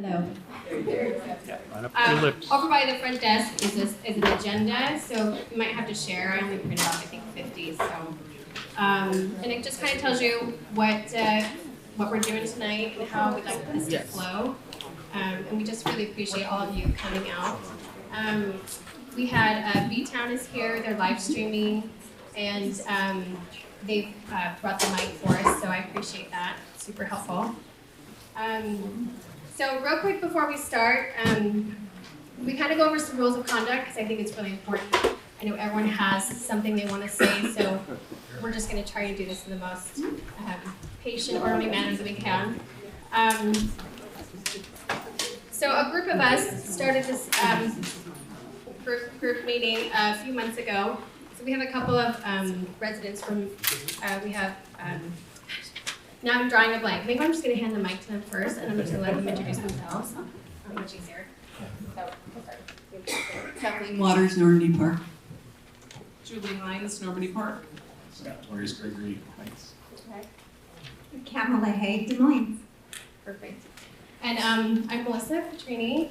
Hello. Over Over by the front desk is an agenda, so you might have to share. I only printed off, I think, 50. So, and it just kind of tells you what we're doing tonight and how we'd like this to flow. And we just really appreciate all of you coming out. We had B-Town is here. They're live streaming, and they've brought the mic for us, so I appreciate that. Super helpful. So real quick before we start, we kind of go over some rules of conduct because I think it's really important. I know everyone has something they want to say, so we're just going to try and do this in the most patient, orderly manner that we can. So a group of us started this group meeting a few months ago. So we have a couple of residents from, now I'm drawing a blank. Maybe I'm just going to hand the mic to them first, and I'm just going to let them introduce themselves. Much easier. So, Kathleen Waters, Normandy Park. Julie Hines, Normandy Park. Scott Torres, Gregory Heights. okay. Kamala Hay, Des Moines. Perfect. And I'm Melissa Petrini,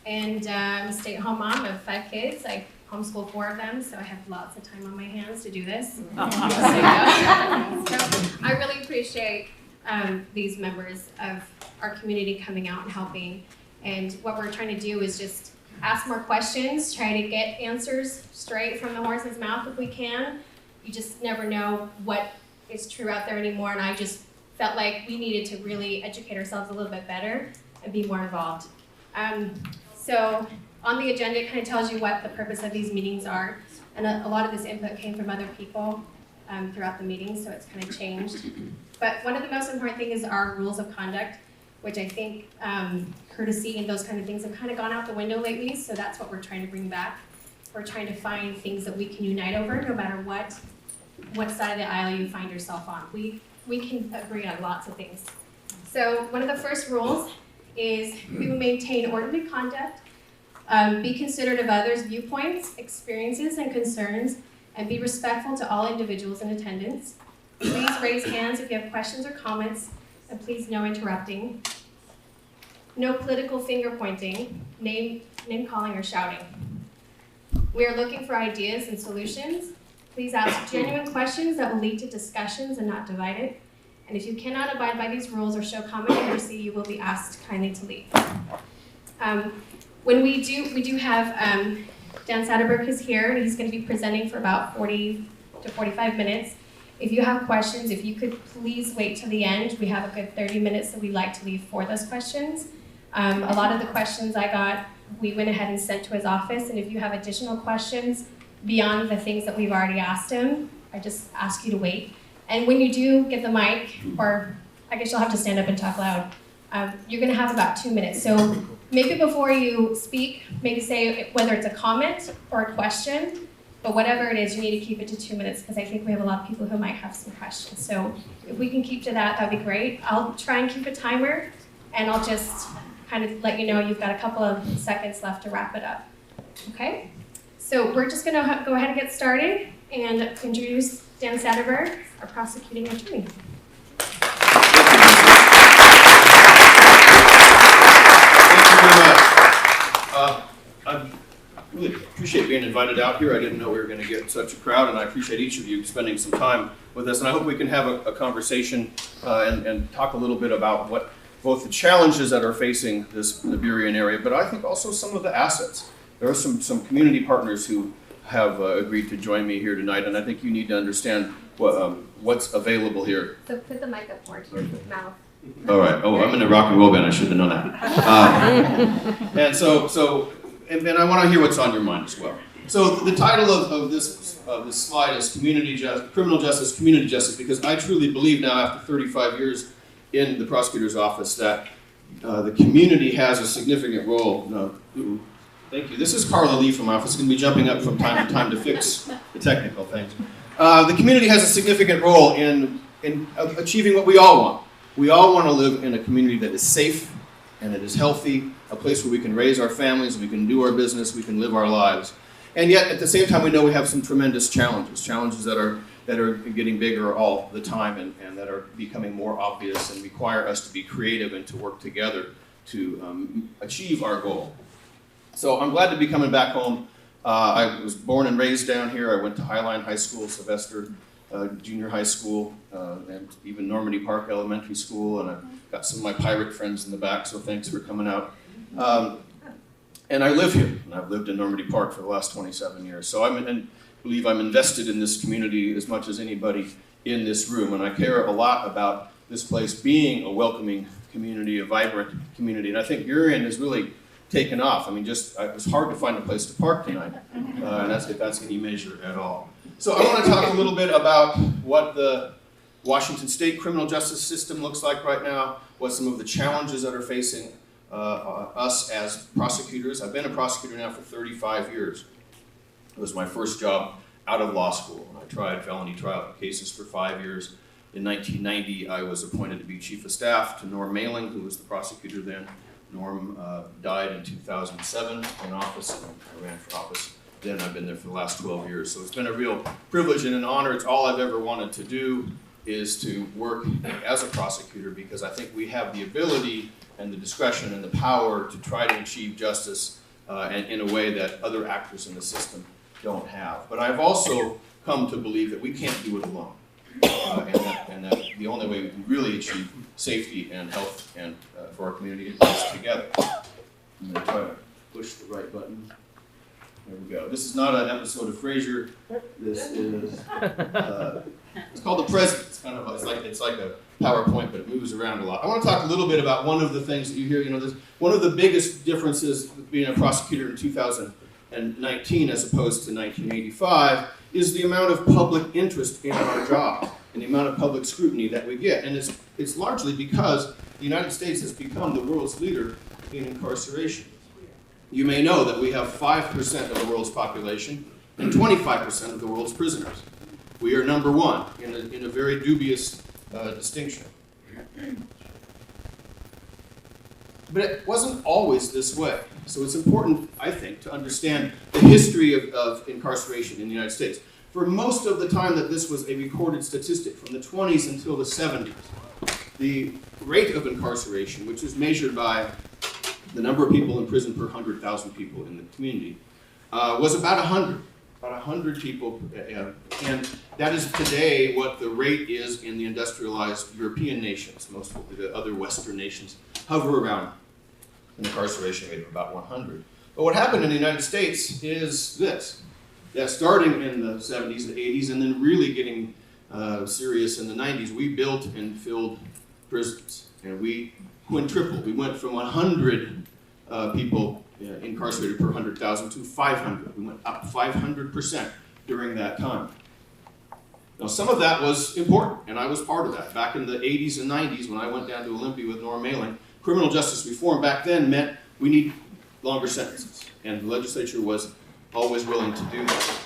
and I'm a stay-at-home mom of 5 kids. I homeschool 4 of them, so I have lots of time on my hands to do this. So I really appreciate these members of our community coming out and helping. And what we're trying to do is just ask more questions, try to get answers straight from the horse's mouth if we can. You just never know what is true out there anymore, and I just felt like we needed to really educate ourselves a little bit better and be more involved. So on the agenda, it kind of tells you what the purpose of these meetings are, and a lot of this input came from other people throughout the meeting, so it's kind of changed. But one of the most important things is our rules of conduct, which I think courtesy and those kind of things have kind of gone out the window lately, so that's what we're trying to bring back. We're trying to find things that we can unite over, no matter what side of the aisle you find yourself on. We can agree on lots of things. So one of the first rules is we will maintain orderly conduct, be considerate of others' viewpoints, experiences, and concerns, and be respectful to all individuals in attendance. Please raise hands if you have questions or comments, and please no interrupting. No political finger pointing, name calling, or shouting. We are looking for ideas and solutions. Please ask genuine questions that will lead to discussions and not divide it. And if you cannot abide by these rules or show common courtesy, you will be asked kindly to leave. When we do have Dan Satterberg is here, and he's going to be presenting for about 40 to 45 minutes. If you have questions, if you could please wait till the end. We have a good 30 minutes that we'd like to leave for those questions. A lot of the questions I got, we went ahead and sent to his office, and if you have additional questions beyond the things that we've already asked him, I just ask you to wait. And when you do get the mic, or I guess you'll have to stand up and talk loud, you're going to have about 2 minutes. So maybe before you speak, maybe say whether it's a comment or a question, but whatever it is, you need to keep it to 2 minutes because I think we have a lot of people who might have some questions. So if we can keep to that, that'd be great. I'll try and keep a timer, and I'll just kind of let you know you've got a couple of seconds left to wrap it up. Okay? So we're just going to go ahead and get started and introduce Dan Satterberg, our prosecuting attorney. I really appreciate being invited out here. I didn't know we were going to get such a crowd, and I appreciate each of you spending some time with us. And I hope we can have a conversation and talk a little bit about what both the challenges that are facing the Burien area, but I think also some of the assets. There are some community partners who have agreed to join me here tonight, and I think you need to understand what's available here. So put the mic up more to your mouth. All right. Oh, I'm in a rock and roll band. I should have known that. And so I want to hear what's on your mind as well. So the title of this slide is Criminal Justice, Community Justice, because I truly believe now, after 35 years in the prosecutor's office, that the community has a significant role. Thank you. This is Carla Lee from my office. Going to be jumping up from time to time to fix the technical things. The community has a significant role in achieving what we all want. We all want to live in a community that is safe and that is healthy, a place where we can raise our families, we can do our business, we can live our lives. And yet, at the same time, we know we have some tremendous challenges that are getting bigger all the time and that are becoming more obvious and require us to be creative and to work together achieve our goal. So I'm glad to be coming back home. I was born and raised down here. I went to Highline High School, Sylvester Junior High School, and even Normandy Park Elementary School, and I've got some of my pirate friends in the back, so thanks for coming out. And I live here, and I've lived in Normandy Park for the last 27 years. So I believe I'm invested in this community as much as anybody in this room, and I care a lot about this place being a welcoming community, a vibrant community, and I think Burien has really taken off. I mean, it was hard to find a place to park tonight, and if that's any measure at all. So I want to talk a little bit about what the Washington State criminal justice system looks like right now, what some of the challenges that are facing us as prosecutors. I've been a prosecutor now for 35 years. It was my first job out of law school. I tried felony trial cases for 5 years. In 1990, I was appointed to be chief of staff to Norm Mailing, who was the prosecutor then. Norm died in 2007 in office, and I ran for office. Then I've been there for the last 12 years. So it's been a real privilege and an honor. It's all I've ever wanted to do is to work as a prosecutor, because I think we have the ability and the discretion and the power to try to achieve justice and in a way that other actors in the system don't have. But I've also come to believe that we can't do it alone. And that the only way we can really achieve safety and health and for our community is together. I'm going to try to push the right button. There we go. This is not an episode of Frasier. This is it's called The President. It's kind of it's like a PowerPoint, but it moves around a lot. I want to talk a little bit about one of the things that you hear. One of the biggest differences being a prosecutor in 2019 as opposed to 1985 is the amount of public interest in our job and the amount of public scrutiny that we get. And it's largely because the United States has become the world's leader in incarceration. You may know that we have 5% of the world's population and 25% of the world's prisoners. We are number one in a very dubious distinction. But it wasn't always this way. So it's important, I think, to understand the history of incarceration in the United States. For most of the time that this was a recorded statistic, from the 20s until the 70s, the rate of incarceration, which is measured by the number of people in prison per 100,000 people in the community, was about 100. About 100 people, and that is today what the rate is in the industrialized European nations. Most of the other Western nations hover around an incarceration rate of about 100. But what happened in the United States is this. Yeah, starting in the 70s and 80s, and then really getting serious in the 90s, we built and filled prisons. And we quintupled. We went from 100 people incarcerated per 100,000 to 500. We went up 500% during that time. Now, some of that was important, and I was part of that. Back in the 80s and 90s, when I went down to Olympia with Norm Mailing, criminal justice reform back then meant we need longer sentences, and the legislature was always willing to do that.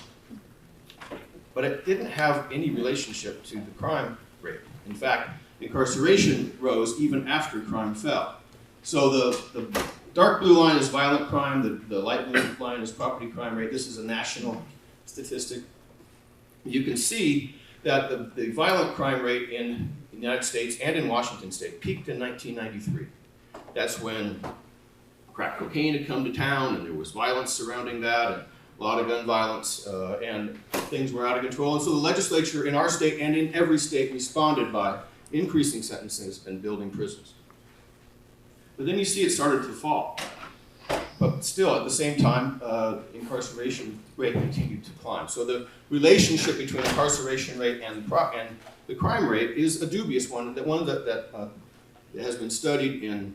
But it didn't have any relationship to the crime rate. In fact, incarceration rose even after crime fell. So the dark blue line is violent crime, the light blue line is property crime rate. This is a national statistic. You can see that the violent crime rate in the United States and in Washington State peaked in 1993. That's when crack cocaine had come to town and there was violence surrounding that and a lot of gun violence and things were out of control. And so the legislature in our state and in every state responded by increasing sentences and building prisons. But then you see it started to fall. But still, at the same time, incarceration rate continued to climb. So the relationship between incarceration rate and the crime rate is a dubious one, that has been studied in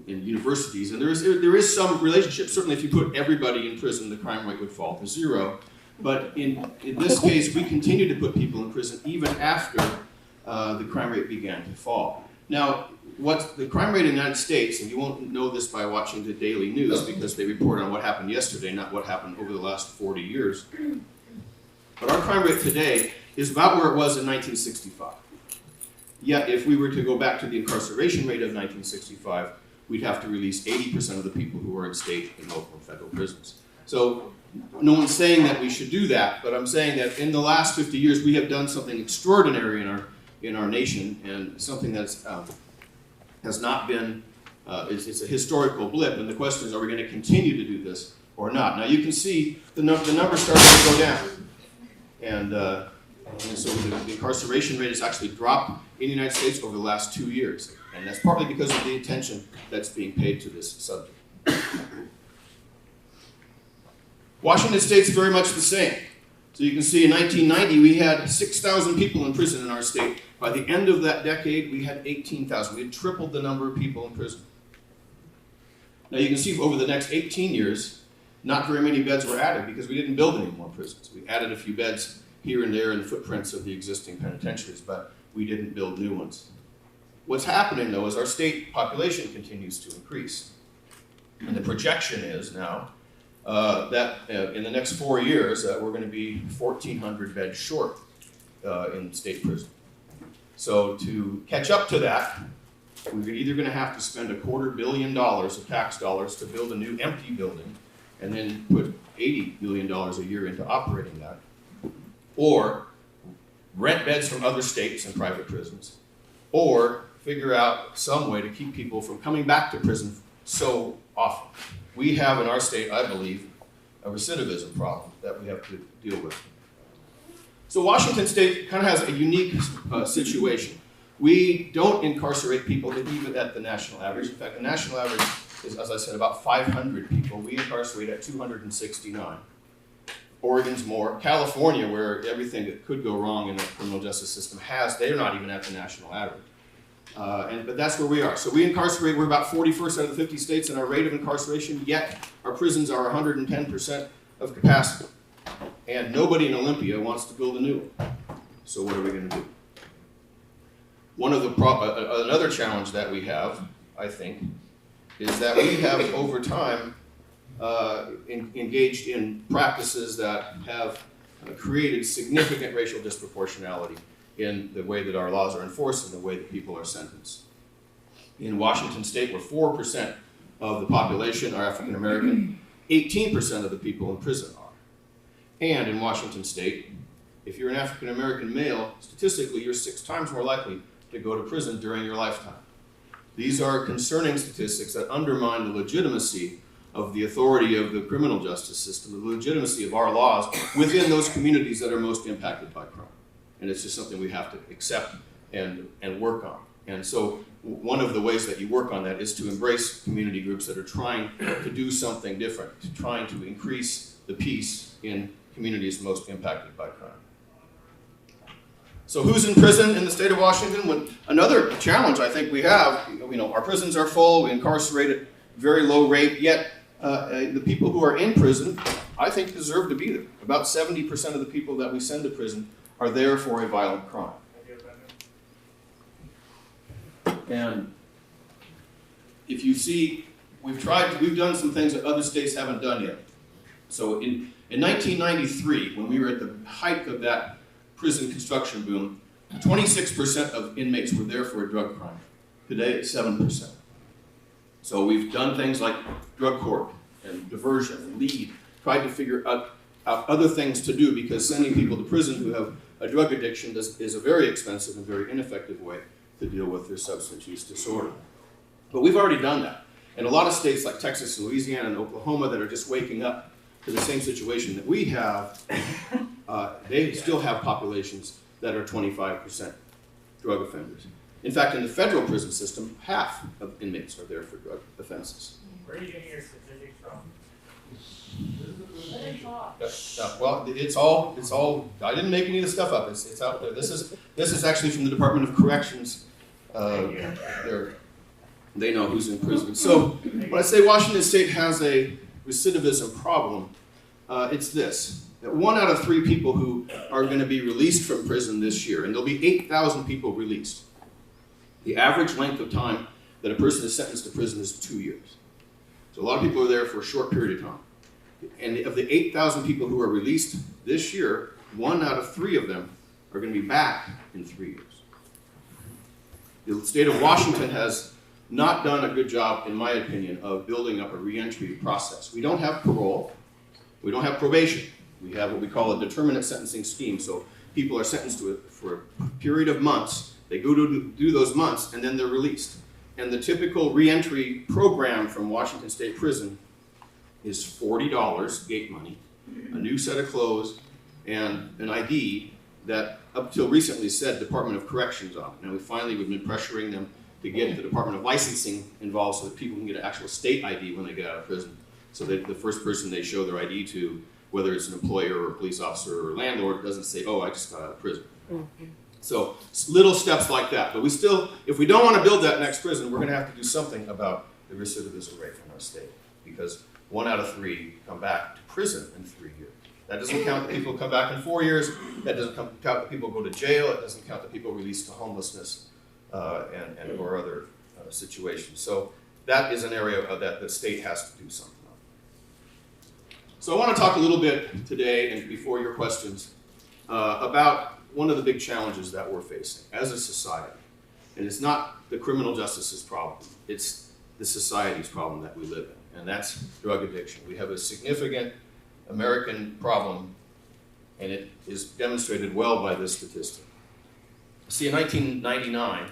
universities. And there is some relationship. Certainly, if you put everybody in prison, the crime rate would fall to zero. But in this case, we continue to put people in prison even after the crime rate began to fall. Now, what the crime rate in the United States, and you won't know this by watching the daily news because they report on what happened yesterday, not what happened over the last 40 years. But our crime rate today is about where it was in 1965. Yet, if we were to go back to the incarceration rate of 1965, we'd have to release 80% of the people who are in state and local and federal prisons. So, no one's saying that we should do that, but I'm saying that in the last 50 years, we have done something extraordinary in our nation, and something that's has not been It's a historical blip, and the question is, are we going to continue to do this or not? Now you can see the numbers starting to go down, and so the incarceration rate has actually dropped in the United States over the last 2 years, and that's partly because of the attention that's being paid to this subject. Washington State's very much the same. So you can see in 1990 we had 6,000 people in prison in our state. By the end of that decade, we had 18,000. We had tripled the number of people in prison. Now you can see over the next 18 years, not very many beds were added because we didn't build any more prisons. We added a few beds here and there in the footprints of the existing penitentiaries, but we didn't build new ones. What's happening, though, is our state population continues to increase. And the projection is now that in the next 4 years, we're going to be 1,400 beds short in state prison. So to catch up to that, we're either going to have to spend $250 million of tax dollars to build a new empty building and then put $80 million a year into operating that, or rent beds from other states and private prisons, or figure out some way to keep people from coming back to prison so often. We have in our state, I believe, a recidivism problem that we have to deal with. So Washington State kind of has a unique situation. We don't incarcerate people even at the national average. In fact, the national average is, as I said, about 500 people. We incarcerate at 269. Oregon's more. California, where everything that could go wrong in the criminal justice system they're not even at the national average. But that's where we are. So we incarcerate, we're about 41st out of the 50 states in our rate of incarceration, yet our prisons are 110% of capacity. And nobody in Olympia wants to build a new one. So what are we going to do? Another challenge that we have, I think, is that we have over time engaged in practices that have created significant racial disproportionality in the way that our laws are enforced and the way that people are sentenced. In Washington State, where 4% of the population are African American, 18% of the people in prison are. And in Washington State, if you're an African American male, statistically you're 6 times more likely to go to prison during your lifetime. These are concerning statistics that undermine the legitimacy of the authority of the criminal justice system, the legitimacy of our laws within those communities that are most impacted by crime. And it's just something we have to accept and work on. And so one of the ways that you work on that is to embrace community groups that are trying to do something different, trying to increase the peace in communities most impacted by crime. So who's in prison in the state of Washington? Another challenge I think we have, our prisons are full, we incarcerate at very low rate, yet the people who are in prison, I think, deserve to be there. About 70% of the people that we send to prison are there for a violent crime. And if you see, we've done some things that other states haven't done yet. So in 1993, when we were at the height of that prison construction boom, 26% of inmates were there for a drug crime. Today it's 7%. So we've done things like drug court and diversion and lead, tried to figure out other things to do, because sending people to prison who have a drug addiction is a very expensive and very ineffective way to deal with their substance use disorder. But we've already done that. And a lot of states like Texas and Louisiana and Oklahoma that are just waking up to the same situation that we have, they still have populations that are 25% drug offenders. In fact, in the federal prison system, half of inmates are there for drug offenses. Where are you getting your statistics from? Well, it's all. I didn't make any of the stuff up. It's out there. This is actually from the Department of Corrections. They know who's in prison. So when I say Washington State has a recidivism problem, it's this: that 1 out of 3 people who are going to be released from prison this year, and there'll be 8,000 people released. The average length of time that a person is sentenced to prison is 2 years. So a lot of people are there for a short period of time. And of the 8,000 people who are released this year, 1 out of 3 of them are going to be back in 3 years. The state of Washington has not done a good job, in my opinion, of building up a reentry process. We don't have parole. We don't have probation. We have what we call a determinate sentencing scheme. So people are sentenced to it for a period of months. They go to do those months, and then they're released. And the typical reentry program from Washington State Prison is $40 gate money, a new set of clothes, and an ID that up till recently said Department of Corrections on it. Now we've been pressuring them to get the Department of Licensing involved so that people can get an actual state ID when they get out of prison. So that the first person they show their ID to, whether it's an employer or a police officer or a landlord, doesn't say, oh, I just got out of prison. So little steps like that. But we still, if we don't want to build that next prison, we're going to have to do something about the recidivism rate in our state. Because 1 out of 3 come back to prison in 3 years. That doesn't count the people who come back in 4 years. That doesn't count the people who go to jail. It doesn't count the people released to homelessness and or other situations. So that is an area that the state has to do something on. So I want to talk a little bit today, and before your questions, about one of the big challenges that we're facing as a society. And it's not the criminal justice's problem. It's the society's problem that we live in, and that's drug addiction. We have a significant American problem, and it is demonstrated well by this statistic. See, in 1999,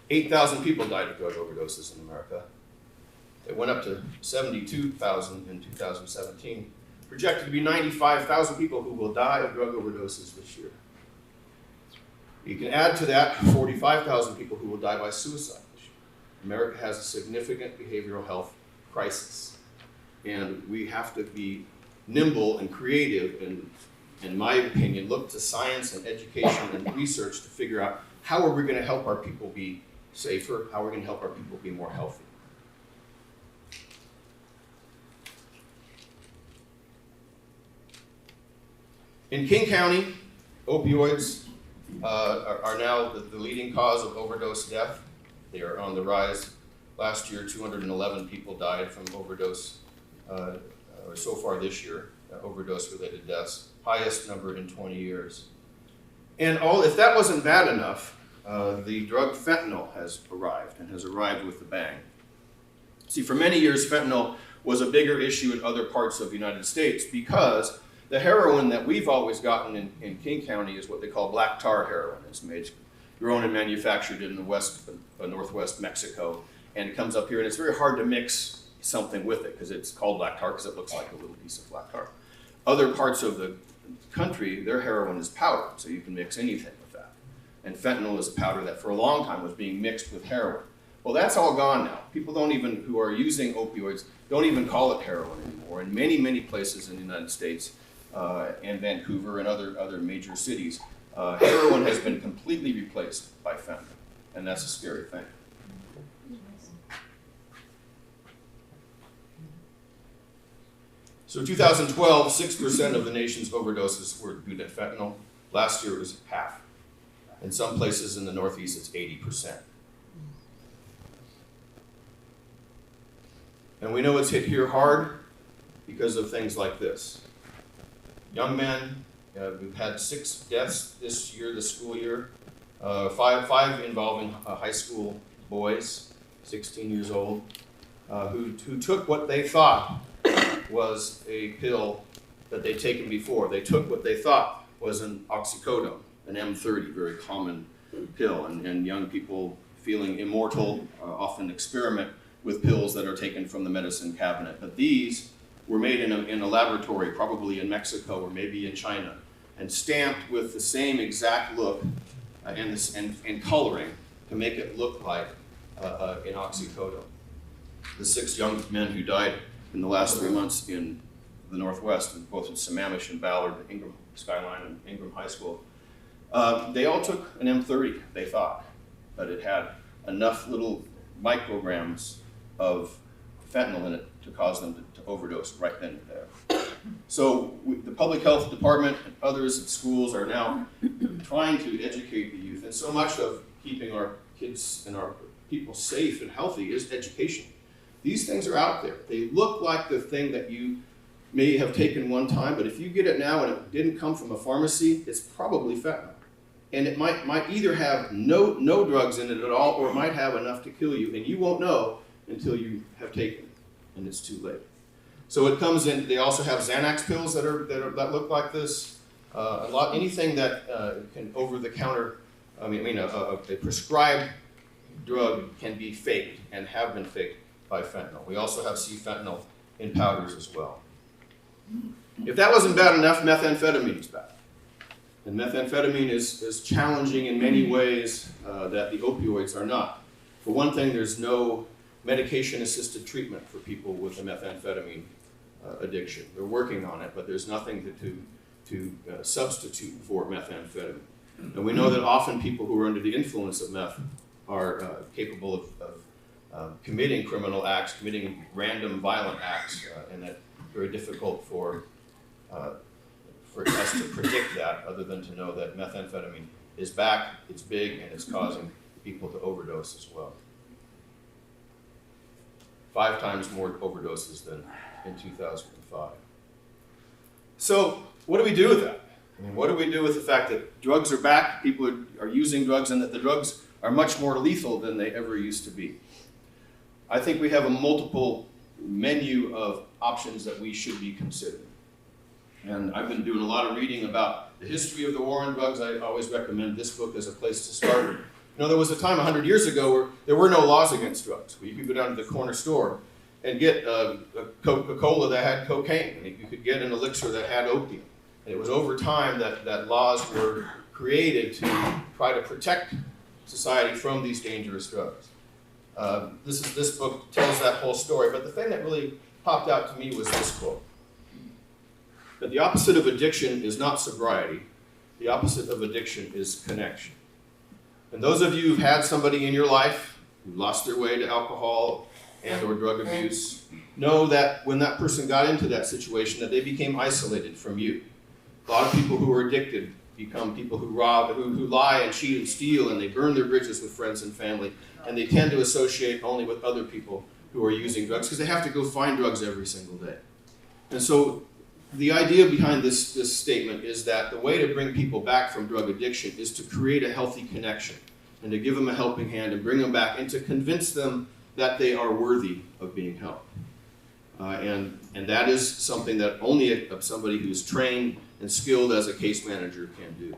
8,000 people died of drug overdoses in America. It went up to 72,000 in 2017. Projected to be 95,000 people who will die of drug overdoses this year. You can add to that 45,000 people who will die by suicide this year. America has a significant behavioral health crisis, and we have to be nimble and creative and, in my opinion, look to science and education and research to figure out how are we going to help our people be safer, how are we going to help our people be more healthy. In King County, opioids are now the leading cause of overdose death. They are on the rise. Last year, 211 people died from overdose, or so far this year, overdose-related deaths, highest number in 20 years. And if that wasn't bad enough, the drug fentanyl has arrived, and has arrived with a bang. See, for many years, fentanyl was a bigger issue in other parts of the United States because the heroin that we've always gotten in King County is what they call black tar heroin. It's grown and manufactured in the northwest Mexico, and it comes up here, and it's very hard to mix something with it because it's called black tar because it looks like a little piece of black tar. Other parts of the country, their heroin is powder, so you can mix anything with that. And fentanyl is a powder that for a long time was being mixed with heroin. Well, that's all gone now. People who are using opioids don't even call it heroin anymore. In many, many places in the United States, and Vancouver and other major cities, heroin has been completely replaced by fentanyl, and that's a scary thing. So in 2012, 6% of the nation's overdoses were due to fentanyl. Last year it was half. In some places in the Northeast, it's 80%. And we know it's hit here hard because of things like this. Young men, we've had 6 deaths this year, this school year, five involving high school boys, 16 years old, who took what they thought was a pill that they'd taken before. They took what they thought was an oxycodone, an M30, very common pill, and young people feeling immortal often experiment with pills that are taken from the medicine cabinet. But these were made in a laboratory, probably in Mexico or maybe in China, and stamped with the same exact look and coloring to make it look like an oxycodone. The 6 young men who died in the last 3 months in the Northwest, both in Sammamish and Ballard, Ingram Skyline and Ingram High School, they all took an M30, they thought, but it had enough little micrograms of fentanyl in it to cause them to overdose right then and there. So the public health department and others at schools are now trying to educate the youth, and so much of keeping our kids and our people safe and healthy is education. These things are out there. They look like the thing that you may have taken one time, but if you get it now and it didn't come from a pharmacy, it's probably fentanyl. And it might either have no drugs in it at all, or it might have enough to kill you, and you won't know until you have taken it, and it's too late. So it comes in. They also have Xanax pills that look like this. Anything that can over the counter. A prescribed drug can be faked and have been faked by fentanyl. We also see fentanyl in powders as well. If that wasn't bad enough, methamphetamine is bad. And methamphetamine is challenging in many ways that the opioids are not. For one thing, there's no medication-assisted treatment for people with a methamphetamine addiction. They're working on it, but there's nothing to substitute for methamphetamine. And we know that often people who are under the influence of meth are capable of committing criminal acts, committing random violent acts, and that's very difficult for us to predict that, other than to know that methamphetamine is back, it's big, and it's causing people to overdose as well. 5 times more overdoses than in 2005. So what do we do with that? I mean, what do we do with the fact that drugs are back, people are using drugs, and that the drugs are much more lethal than they ever used to be? I think we have a multiple menu of options that we should be considering. And I've been doing a lot of reading about the history of the war on drugs. I always recommend this book as a place to start. You know, there was a time 100 years ago where there were no laws against drugs, where you could go down to the corner store and get a Coca-Cola that had cocaine, and you could get an elixir that had opium. And it was over time that laws were created to try to protect society from these dangerous drugs. This book tells that whole story, but the thing that really popped out to me was this quote: that the opposite of addiction is not sobriety, the opposite of addiction is connection. And those of you who've had somebody in your life who lost their way to alcohol and or drug abuse know that when that person got into that situation, that they became isolated from you. A lot of people who are addicted become people who rob, who lie and cheat and steal, and they burn their bridges with friends and family, and they tend to associate only with other people who are using drugs because they have to go find drugs every single day. And so the idea behind this statement is that the way to bring people back from drug addiction is to create a healthy connection and to give them a helping hand and bring them back and to convince them that they are worthy of being helped. And that is something that only somebody who's trained and skilled as a case manager can do.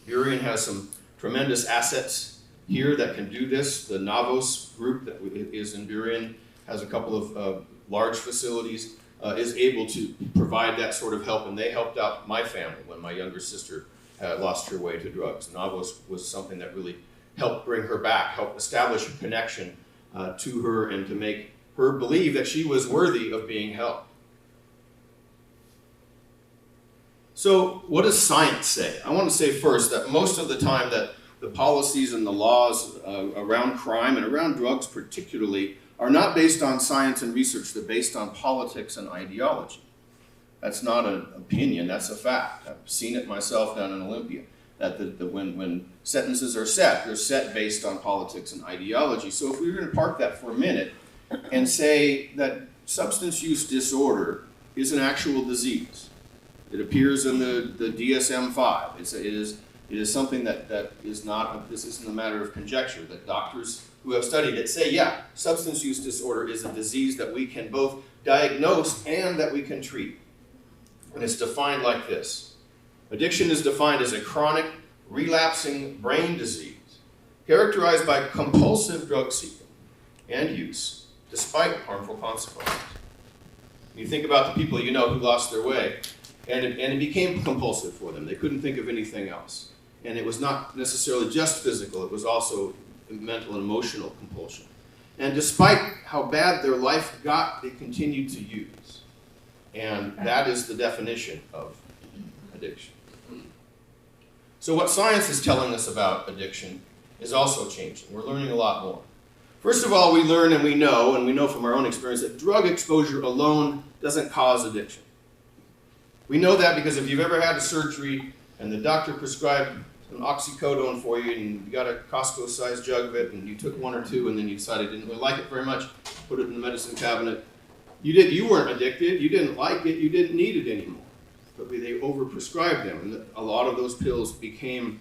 Burien has some tremendous assets here that can do this. The Navos group that is in Burien has a couple of large facilities, is able to provide that sort of help, and they helped out my family when my younger sister lost her way to drugs. Navos was something that really helped bring her back, helped establish a connection to her and to make her believe that she was worthy of being helped. So what does science say? I want to say first that most of the time that the policies and the laws around crime and around drugs particularly are not based on science and research, they're based on politics and ideology. That's not an opinion, that's a fact. I've seen it myself down in Olympia, that when sentences are set, they're set based on politics and ideology. So if we were going to park that for a minute and say that substance use disorder is an actual disease, it appears in the DSM-5. It is something that is not, this isn't a matter of conjecture, that doctors who have studied it say, yeah, substance use disorder is a disease that we can both diagnose and that we can treat. And it's defined like this. Addiction is defined as a chronic, relapsing brain disease characterized by compulsive drug seeking and use, despite harmful consequences. You think about the people you know who lost their way, and it became compulsive for them. They couldn't think of anything else. And it was not necessarily just physical, it was also mental and emotional compulsion. And despite how bad their life got, they continued to use. And that is the definition of addiction. So what science is telling us about addiction is also changing. We're learning a lot more. First of all, we learn and we know from our own experience, that drug exposure alone doesn't cause addiction. We know that because if you've ever had a surgery and the doctor prescribed an oxycodone for you and you got a Costco-sized jug of it and you took 1 or 2 and then you decided you didn't really like it very much, put it in the medicine cabinet. You weren't addicted, you didn't like it, you didn't need it anymore. But they overprescribed them, and a lot of those pills became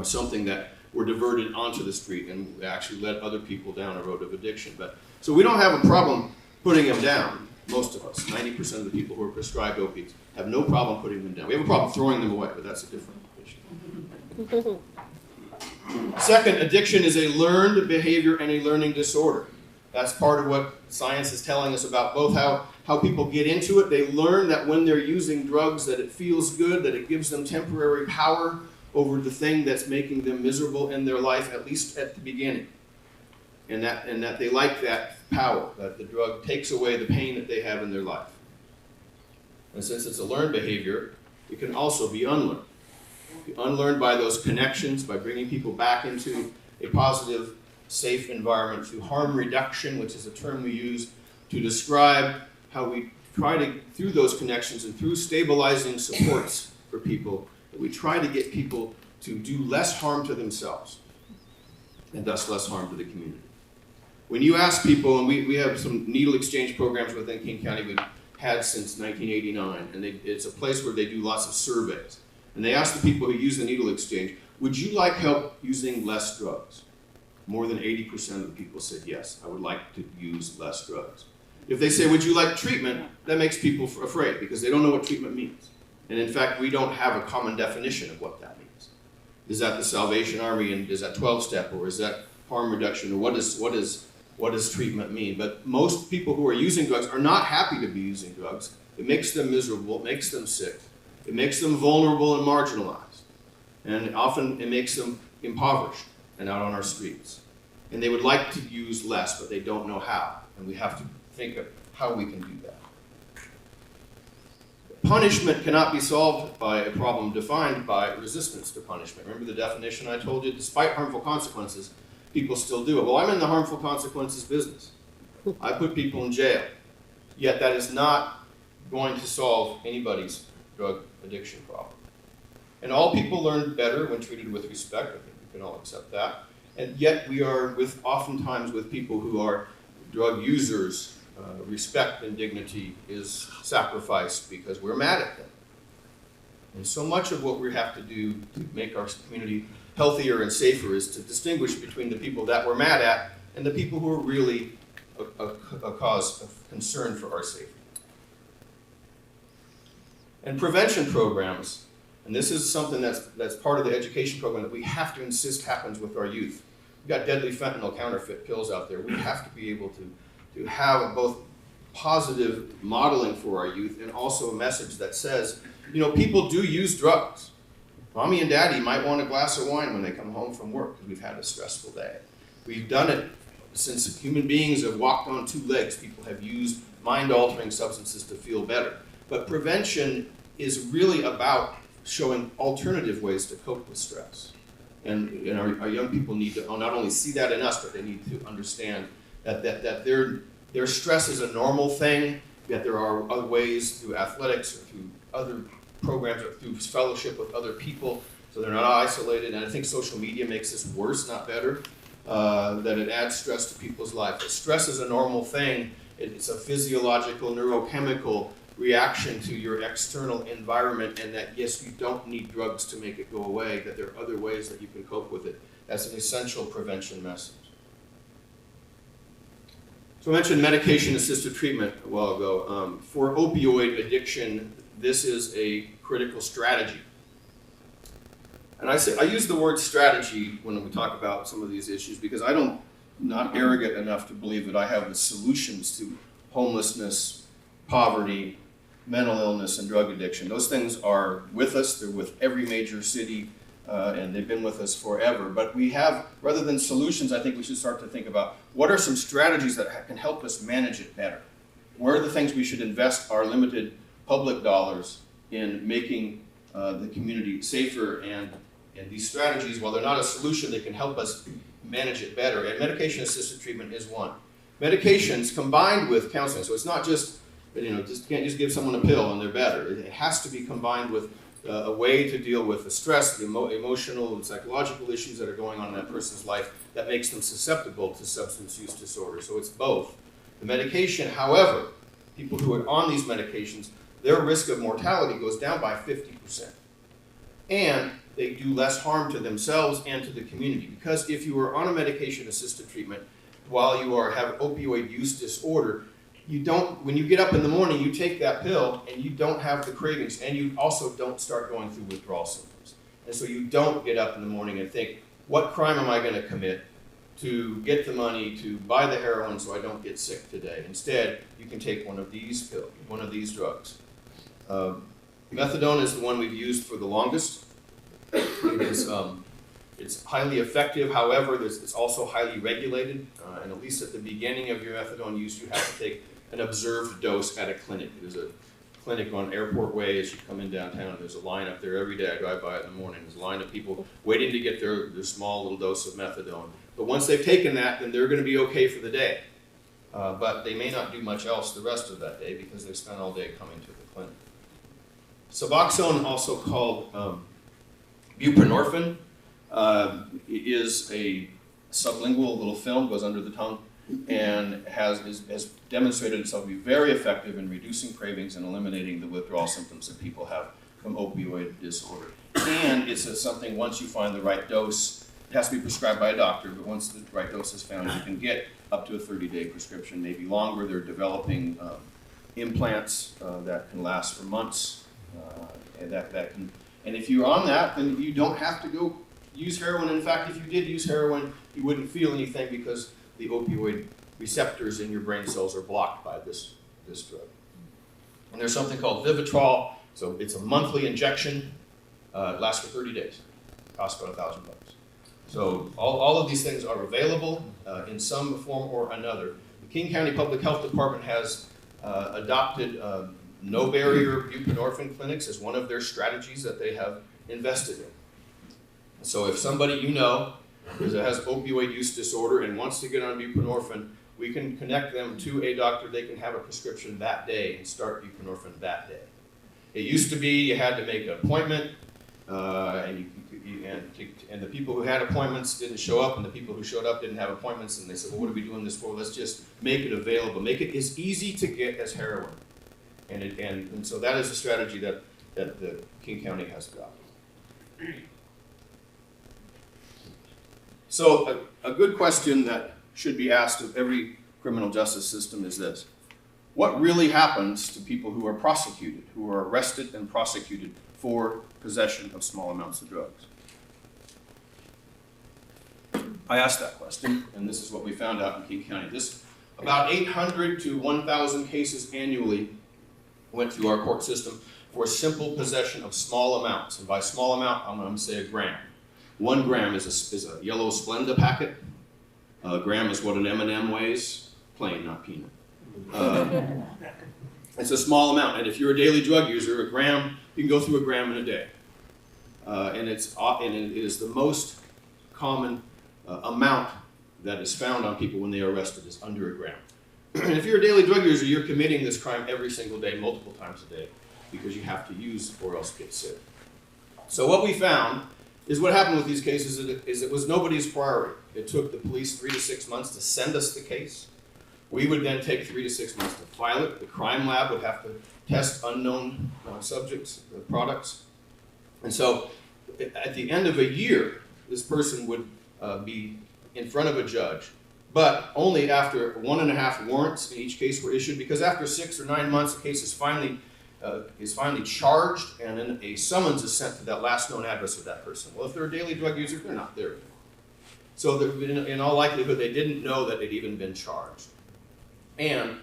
something that were diverted onto the street and actually led other people down a road of addiction. So we don't have a problem putting them down, most of us. 90% of the people who are prescribed opiates have no problem putting them down. We have a problem throwing them away, but that's a different issue. Second, addiction is a learned behavior and a learning disorder. That's part of what science is telling us about both how people get into it. They learn that when they're using drugs that it feels good, that it gives them temporary power over the thing that's making them miserable in their life, at least at the beginning. And that they like that power, that the drug takes away the pain that they have in their life. And since it's a learned behavior, it can also be unlearned. Unlearned by those connections, by bringing people back into a positive, safe environment, through harm reduction, which is a term we use to describe how we try to, through those connections and through stabilizing supports for people, that we try to get people to do less harm to themselves and thus less harm to the community. When you ask people, and we have some needle exchange programs within King County we've had since 1989, and it's a place where they do lots of surveys. And they ask the people who use the needle exchange, would you like help using less drugs? More than 80% of the people said, yes, I would like to use less drugs. If they say, would you like treatment? That makes people afraid because they don't know what treatment means. And in fact, we don't have a common definition of what that means. Is that the Salvation Army, and is that 12-step, or is that harm reduction, or what does treatment mean? But most people who are using drugs are not happy to be using drugs. It makes them miserable, it makes them sick. It makes them vulnerable and marginalized. And often it makes them impoverished and out on our streets. And they would like to use less, but they don't know how. And we have to think of how we can do that. Punishment cannot be solved by a problem defined by resistance to punishment. Remember the definition I told you? Despite harmful consequences, people still do it. Well, I'm in the harmful consequences business. I put people in jail. Yet that is not going to solve anybody's drug addiction problem. And all people learn better when treated with respect. I think we can all accept that. And yet we are oftentimes with people who are drug users, respect and dignity is sacrificed because we're mad at them. And so much of what we have to do to make our community healthier and safer is to distinguish between the people that we're mad at and the people who are really a cause of concern for our safety. And prevention programs, and this is something that's part of the education program that we have to insist happens with our youth. We've got deadly fentanyl counterfeit pills out there. We have to be able to have both positive modeling for our youth and also a message that says, people do use drugs. Mommy and daddy might want a glass of wine when they come home from work because we've had a stressful day. We've done it since human beings have walked on two legs. People have used mind-altering substances to feel better. But prevention is really about showing alternative ways to cope with stress. And our young people need to not only see that in us, but they need to understand that their stress is a normal thing, that there are other ways through athletics or through other programs or through fellowship with other people, so they're not isolated. And I think social media makes this worse, not better, that it adds stress to people's life. But stress is a normal thing. It's a physiological, neurochemical reaction to your external environment, and that yes, you don't need drugs to make it go away, that there are other ways that you can cope with it. That's an essential prevention message. So I mentioned medication-assisted treatment a while ago. For opioid addiction, this is a critical strategy. And I use the word strategy when we talk about some of these issues because I'm not arrogant enough to believe that I have the solutions to homelessness, poverty, mental illness, and drug addiction. Those things are with us. They're with every major city, and they've been with us forever. But we have, rather than solutions, I think we should start to think about what are some strategies that can help us manage it better? Where are the things we should invest our limited public dollars in making the community safer? And these strategies, while they're not a solution, they can help us manage it better. And medication-assisted treatment is one. Medications combined with counseling, so it's not just, just can't just give someone a pill and they're better. It has to be combined with a way to deal with the stress, the emotional and psychological issues that are going on in that person's life that makes them susceptible to substance use disorder. So it's both. The medication, however, people who are on these medications, their risk of mortality goes down by 50%. And they do less harm to themselves and to the community. Because if you are on a medication-assisted treatment while you have opioid use disorder, when you get up in the morning, you take that pill and you don't have the cravings, and you also don't start going through withdrawal symptoms. And so you don't get up in the morning and think, what crime am I going to commit to get the money to buy the heroin so I don't get sick today? Instead, you can take one of these pills, one of these drugs. Methadone is the one we've used for the longest. It's highly effective. However, it's also highly regulated, and at least at the beginning of your methadone use, you have to take an observed dose at a clinic. There's a clinic on Airport Way as you come in downtown. There's a line up there every day. I drive by it in the morning. There's a line of people waiting to get their small little dose of methadone. But once they've taken that, then they're going to be okay for the day. But they may not do much else the rest of that day because they spent all day coming to the clinic. Suboxone, also called buprenorphine, is a sublingual little film, goes under the tongue, and has demonstrated itself to be very effective in reducing cravings and eliminating the withdrawal symptoms that people have from opioid disorder. And it's something, once you find the right dose, it has to be prescribed by a doctor, but once the right dose is found, you can get up to a 30-day prescription, maybe longer. They're developing implants that can last for months, and if you're on that, then you don't have to go use heroin. In fact, if you did use heroin, you wouldn't feel anything because the opioid receptors in your brain cells are blocked by this drug. And there's something called Vivitrol. So it's a monthly injection. It lasts for 30 days. It costs about $1,000. So all of these things are available in some form or another. The King County Public Health Department has adopted no barrier buprenorphine clinics as one of their strategies that they have invested in. So if somebody you know has opioid use disorder and wants to get on buprenorphine, we can connect them to a doctor. They can have a prescription that day and start buprenorphine that day. It used to be you had to make an appointment, and the people who had appointments didn't show up, and the people who showed up didn't have appointments, and they said, well, what are we doing this for? Let's just make it available. Make it as easy to get as heroin. And so that is a strategy that the King County has adopted. So a good question that should be asked of every criminal justice system is this: what really happens to people who are prosecuted, who are arrested and prosecuted for possession of small amounts of drugs? I asked that question, and this is what we found out in King County. About 800 to 1,000 cases annually went through our court system for simple possession of small amounts. And by small amount, I'm going to say a gram. 1 gram is a yellow Splenda packet. A gram is what an M&M weighs, plain, not peanut. It's a small amount, and if you're a daily drug user, a gram, you can go through a gram in a day. And it is the most common amount that is found on people when they are arrested is under a gram. And if you're a daily drug user, you're committing this crime every single day, multiple times a day, because you have to use or else get sick. So what we found is what happened with these cases is it was nobody's priority. It took the police 3 to 6 months to send us the case. We would then take 3 to 6 months to file it. The crime lab would have to test unknown subjects, products. And so at the end of a year, this person would be in front of a judge, but only after 1.5 warrants in each case were issued, because after 6 or 9 months, the case is finally charged, and then a summons is sent to that last known address of that person. Well, if they're a daily drug user, they're not there anymore. So in all likelihood, they didn't know that they'd even been charged. And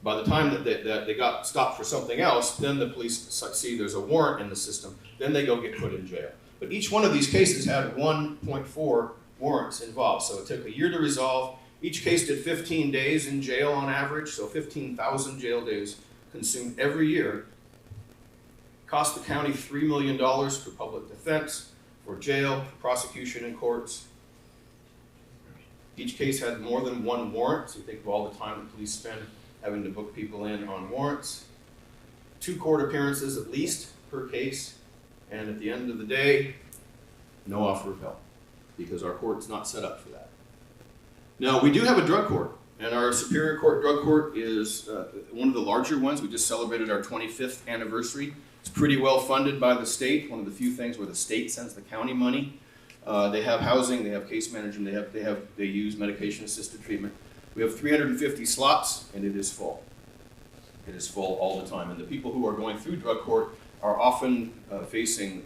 by the time that they got stopped for something else, then the police see there's a warrant in the system, then they go get put in jail. But each one of these cases had 1.4 warrants involved, so it took a year to resolve. Each case did 15 days in jail on average, so 15,000 jail days consumed every year. Cost the county $3 million for public defense, for jail, for prosecution in courts. Each case had more than 1 warrant, so you think of all the time the police spend having to book people in on warrants. 2 court appearances at least per case, and at the end of the day, no offer of help, because our court's not set up for that. Now, we do have a drug court, and our Superior Court Drug Court is one of the larger ones. We just celebrated our 25th anniversary. It's pretty well funded by the state, one of the few things where the state sends the county money. They have housing, they have case management, they use medication-assisted treatment. We have 350 slots, and it is full. It is full all the time, and the people who are going through drug court are often facing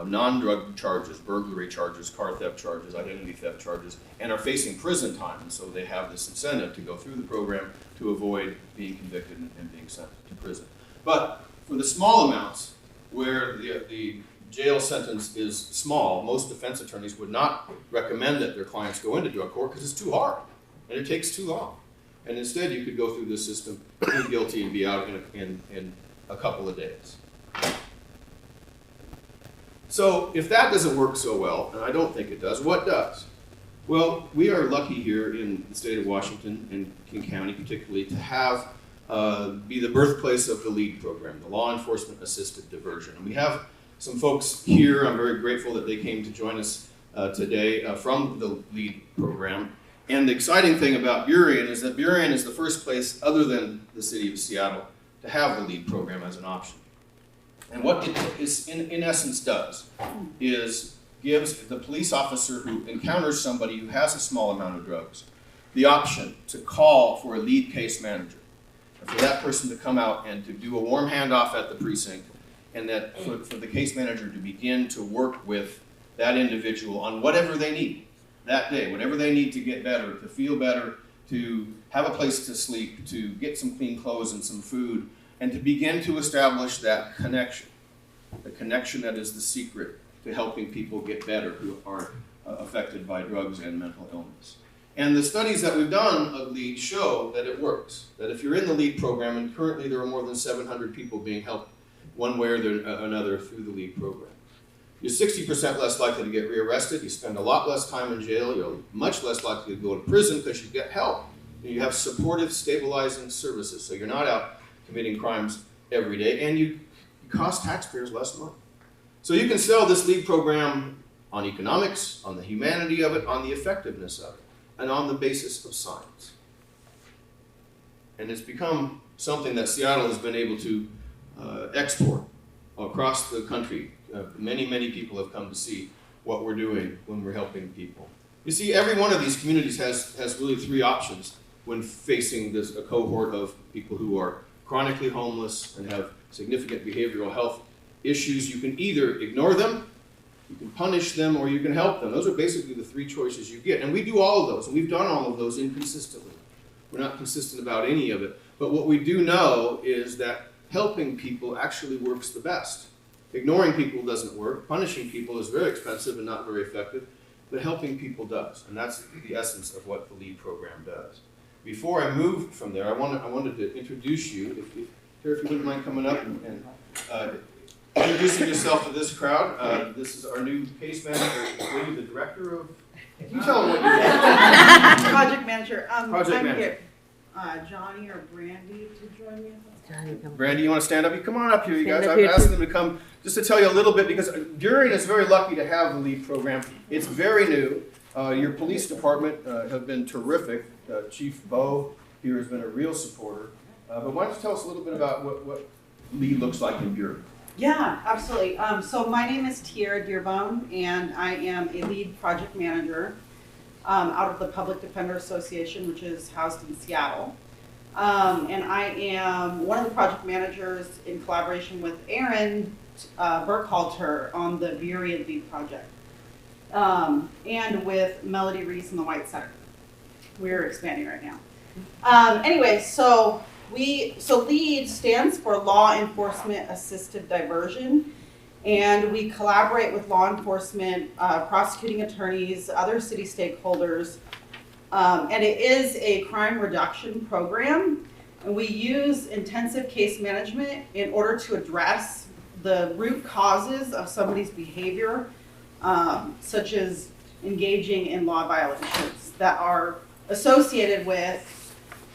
non-drug charges, burglary charges, car theft charges, identity theft charges, and are facing prison time. And so they have this incentive to go through the program to avoid being convicted and being sent to prison. But for the small amounts where the jail sentence is small, most defense attorneys would not recommend that their clients go into drug court because it's too hard and it takes too long. And instead you could go through this system, plead guilty, and be out in a couple of days. So if that doesn't work so well, and I don't think it does, what does? Well, we are lucky here in the state of Washington and King County particularly to have be the birthplace of the LEAD program, the Law Enforcement Assisted Diversion. And we have some folks here. I'm very grateful that they came to join us today from the LEAD program. And the exciting thing about Burien is that Burien is the first place other than the city of Seattle to have the LEAD program as an option. And what it is in essence does is gives the police officer who encounters somebody who has a small amount of drugs the option to call for a lead case manager, and for that person to come out and to do a warm handoff at the precinct, and that for the case manager to begin to work with that individual on whatever they need that day, whatever they need to get better, to feel better, to have a place to sleep, to get some clean clothes and some food, and to begin to establish that connection, the connection that is the secret to helping people get better who are affected by drugs and mental illness. And the studies that we've done of LEAD show that it works, that if you're in the LEAD program, and currently there are more than 700 people being helped one way or another through the LEAD program, you're 60% less likely to get rearrested, you spend a lot less time in jail, you're much less likely to go to prison because you get help. You have supportive, stabilizing services, so you're not out committing crimes every day, and you cost taxpayers less money. So you can sell this LEAD program on economics, on the humanity of it, on the effectiveness of it, and on the basis of science. And it's become something that Seattle has been able to export across the country. Many, many people have come to see what we're doing when we're helping people. You see, every one of these communities has really three options when facing a cohort of people who are chronically homeless and have significant behavioral health issues. You can either ignore them, you can punish them, or you can help them. Those are basically the three choices you get. And we do all of those, and we've done all of those inconsistently. We're not consistent about any of it. But what we do know is that helping people actually works the best. Ignoring people doesn't work. Punishing people is very expensive and not very effective. But helping people does. And that's the essence of what the LEAD program does. Before I move from there, I wanted to introduce you. If you wouldn't mind coming up and introducing yourself to this crowd. This is our new case manager. Are you the director of? You tell them what you're doing. Project manager. Project I'm manager. Here. Johnny or Brandy to join me. Brandy, you want to stand up? You come on up here, you guys. I've asked them to come just to tell you a little bit because Burien is very lucky to have the LEAD program. It's very new. Your police department have been terrific. Chief Bo here has been a real supporter. But why don't you tell us a little bit about what LEAD looks like in Burien? Yeah, absolutely. So my name is Tiara Dearbone, and I am a lead project manager out of the Public Defender Association, which is housed in Seattle. And I am one of the project managers in collaboration with Aaron Burkhalter on the Burien LEAD project, and with Melody Reese and the White Center. We're expanding right now. Anyway, so LEAD stands for Law Enforcement Assisted Diversion, and we collaborate with law enforcement, prosecuting attorneys, other city stakeholders, and it is a crime reduction program, and we use intensive case management in order to address the root causes of somebody's behavior, such as engaging in law violations that are associated with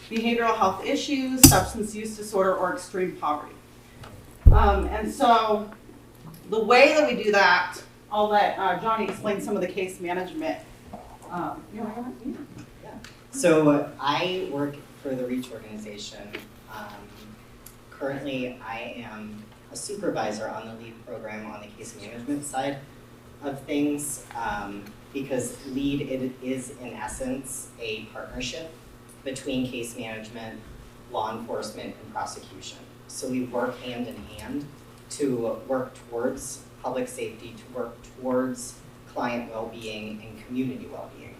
behavioral health issues, substance use disorder, or extreme poverty. And so the way that we do that, I'll let Johnny explain some of the case management. So I work for the REACH organization. Currently, I am a supervisor on the LEAD program on the case management side of things, because LEAD, it is in essence a partnership between case management, law enforcement, and prosecution. So we work hand in hand to work towards public safety, to work towards client well-being and community well-being.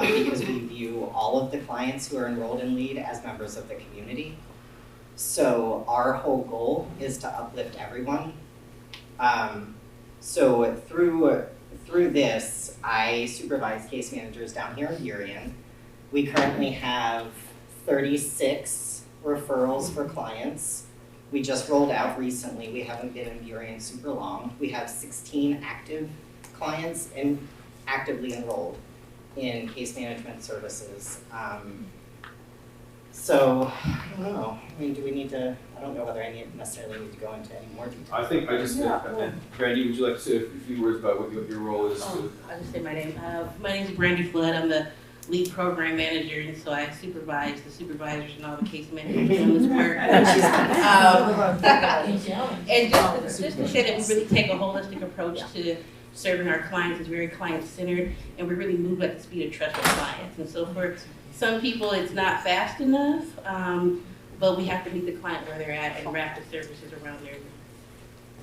Because we view all of the clients who are enrolled in LEAD as members of the community. So our whole goal is to uplift everyone. So through this, I supervise case managers down here in Burien. We currently have 36 referrals for clients. We just rolled out recently. We haven't been in Burien super long. We have 16 active clients and actively enrolled in case management services. So, I don't know. I mean, do we need to, I don't know whether I necessarily need to go into any more detail. I think I just, Brandy, would you like to say a few words about what your role is? I'll just say my name. My name is Brandy Flood. I'm the lead program manager, and so I supervise the supervisors and all the case managers on this work. And just to say that we really take a holistic approach to serving our clients. It's very client-centered, and we really move at the speed of trust with clients. And so for some people, it's not fast enough, but we have to meet the client where they're at and wrap the services around their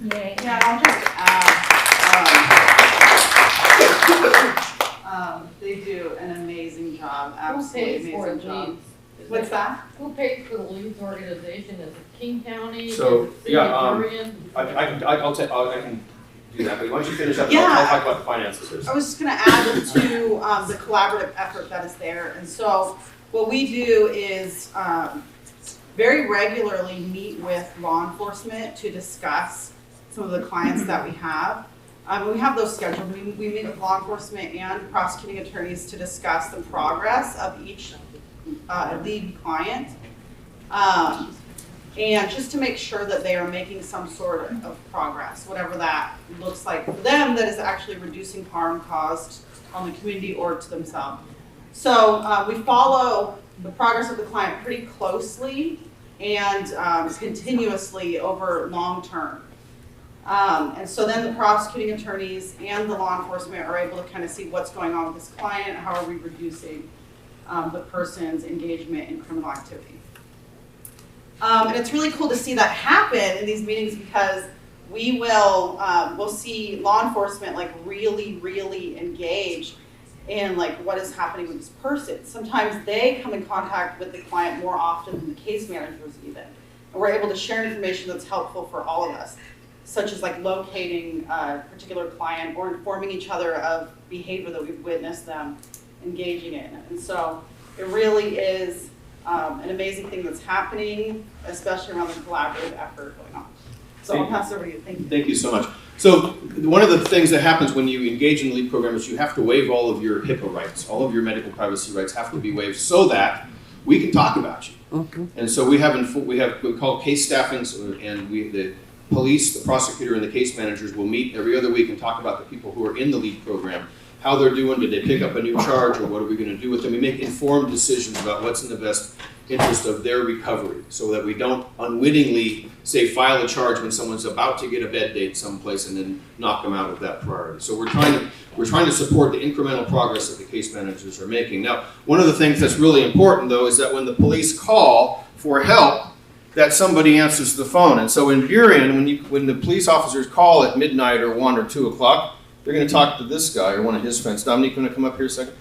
needs. Yeah, I'll just add, they do an amazing job, absolutely amazing job. What's that? Who pays for the Leads organization? Is it King County? So, Is it City yeah, of Burien? I can do that, but why don't you finish up and Yeah. I'll talk about the finances. I was just gonna add to the collaborative effort that is there. And so what we do is very regularly meet with law enforcement to discuss some of the clients that we have. We have those scheduled. We meet with law enforcement and prosecuting attorneys to discuss the progress of each lead client. And just to make sure that they are making some sort of progress, whatever that looks like for them, that is actually reducing harm caused on the community or to themselves. So we follow the progress of the client pretty closely and continuously over long term. And so then the prosecuting attorneys and the law enforcement are able to kind of see what's going on with this client, how are we reducing the person's engagement in criminal activity. And it's really cool to see that happen in these meetings because we will we'll see law enforcement like really engaged in like what is happening with this person. Sometimes they come in contact with the client more often than the case managers even. And we're able to share information that's helpful for all of us, such as like locating a particular client or informing each other of behavior that we've witnessed them engaging in. And so it really is an amazing thing that's happening, especially around the collaborative effort going on. So I'll pass it over to you. Thank you. Thank you so much. So one of the things that happens when you engage in the LEAD program is you have to waive all of your HIPAA rights. All of your medical privacy rights have to be waived so that we can talk about you. Okay. And so we call case staffings, and the police, the prosecutor, and the case managers will meet every other week and talk about the people who are in the LEAD program, how they're doing, did they pick up a new charge, or what are we going to do with them. We make informed decisions about what's in the best interest of their recovery so that we don't unwittingly, say, file a charge when someone's about to get a bed date someplace and then knock them out with that priority. So we're trying to support the incremental progress that the case managers are making. Now, one of the things that's really important, though, is that when the police call for help, that somebody answers the phone. And so in Burien, when the police officers call at midnight or 1 or 2 o'clock, they're going to talk to this guy or one of his friends. Dominique, going to come up here a second?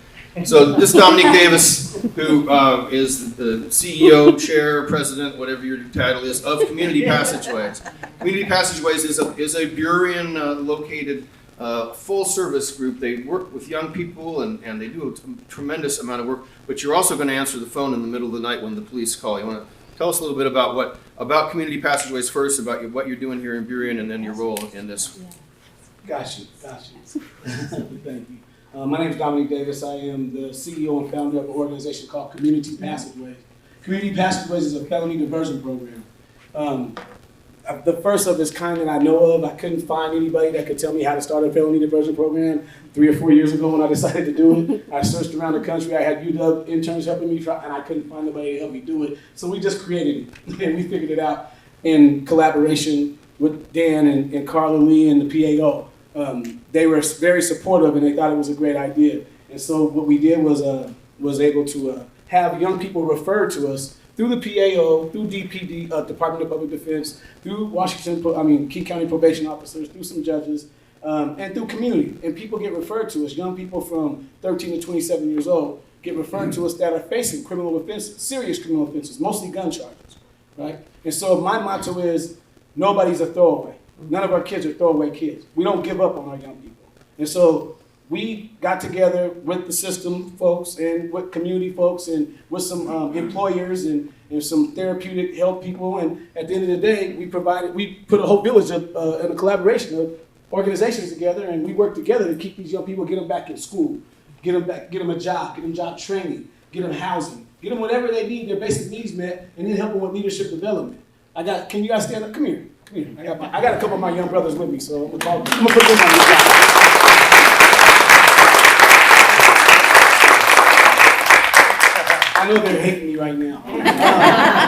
So this Dominique Davis, who is the CEO, chair, president, whatever your title is, of Community Passageways. Community Passageways is a Burien located full service group. They work with young people and they do a tremendous amount of work. But you're also going to answer the phone in the middle of the night when the police call. You want to tell us a little bit about Community Passageways first, about what you're doing here in Burien, and then your role in this. Gotcha. Thank you. My name is Dominique Davis. I am the CEO and founder of an organization called Community Passageways. Community Passageways is a felony diversion program. The first of its kind that I know of. I couldn't find anybody that could tell me how to start a felony diversion program 3 or 4 years ago when I decided to do it. I searched around the country. I had UW interns helping me try, and I couldn't find anybody to help me do it. So we just created it, and we figured it out in collaboration with Dan and Carla Lee and the PAO. They were very supportive and they thought it was a great idea. And so what we did was able to have young people referred to us through the PAO, through DPD, Department of Public Defense, through King County probation officers, through some judges, and through community. And people get referred to us, young people from 13 to 27 years old get referred to us that are facing criminal offenses, serious criminal offenses, mostly gun charges, right? And so my motto is, nobody's a throwaway. None of our kids are throwaway kids. We don't give up on our young people. And so we got together with the system folks and with community folks and with some employers and some therapeutic health people. And at the end of the day, we put a whole village in a collaboration of organizations together, and we work together to keep these young people, get them back in school, get them a job, get them job training, get them housing, get them whatever they need, their basic needs met, and then help them with leadership development. Can you guys stand up? Come here. I got a couple of my young brothers with me, so I'm gonna put them on the job. I know they're hating me right now.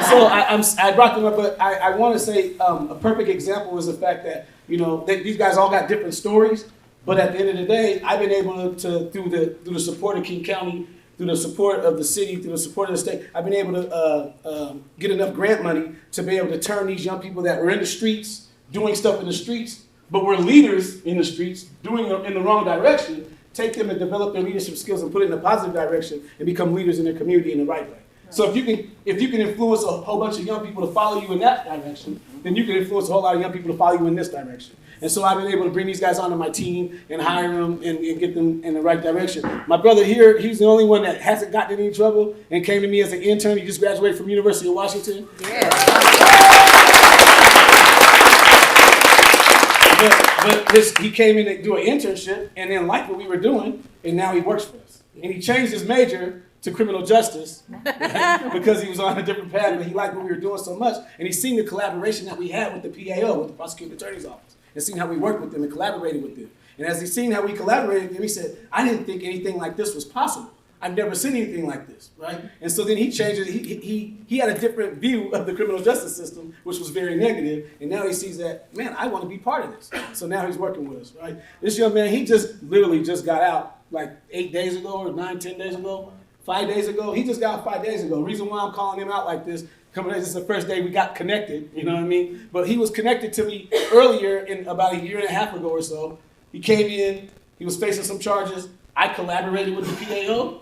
So I brought them up, but I want to say a perfect example is the fact that, these guys all got different stories, but at the end of the day, I've been able to, through the support of King County, through the support of the city, through the support of the state, I've been able to get enough grant money to be able to turn these young people that were in the streets, doing stuff in the streets, but were leaders in the streets, doing it in the wrong direction, take them and develop their leadership skills and put it in a positive direction and become leaders in their community in the right way. So if you can influence a whole bunch of young people to follow you in that direction, then you can influence a whole lot of young people to follow you in this direction. And so I've been able to bring these guys onto my team and hire them and get them in the right direction. My brother here, he's the only one that hasn't gotten in any trouble and came to me as an intern. He just graduated from University of Washington. Yeah. But he came in to do an internship and then liked what we were doing, and now he works for us. And he changed his major to criminal justice because he was on a different path, but he liked what we were doing so much. And he's seen the collaboration that we had with the PAO, with the Prosecuting Attorney's Office, and seen how we worked with them and collaborated with them. And as he's seen how we collaborated with them, he said, I didn't think anything like this was possible. I've never seen anything like this, right? And so then he changed it. He had a different view of the criminal justice system, which was very negative. And now he sees that, man, I want to be part of this. So now he's working with us, right? This young man, he literally just got out like 8 days ago or 9, 10 days ago, 5 days ago. He just got out 5 days ago. The reason why I'm calling him out like this, this is the first day we got connected, you know what I mean? But he was connected to me earlier, in about a year and a half ago or so. He came in, he was facing some charges. I collaborated with the PAO.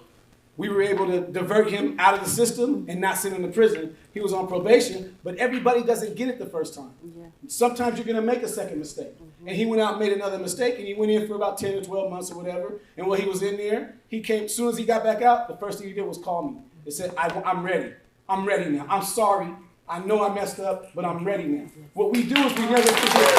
We were able to divert him out of the system and not send him to prison. He was on probation, but everybody doesn't get it the first time. Yeah. Sometimes you're gonna make a second mistake. Mm-hmm. And he went out and made another mistake, and he went in for about 10 or 12 months or whatever. And while he was in there, he came, as soon as he got back out, the first thing he did was call me. He said, I'm ready. I'm ready now. I'm sorry. I know I messed up, but I'm ready now. What we do is we never forget.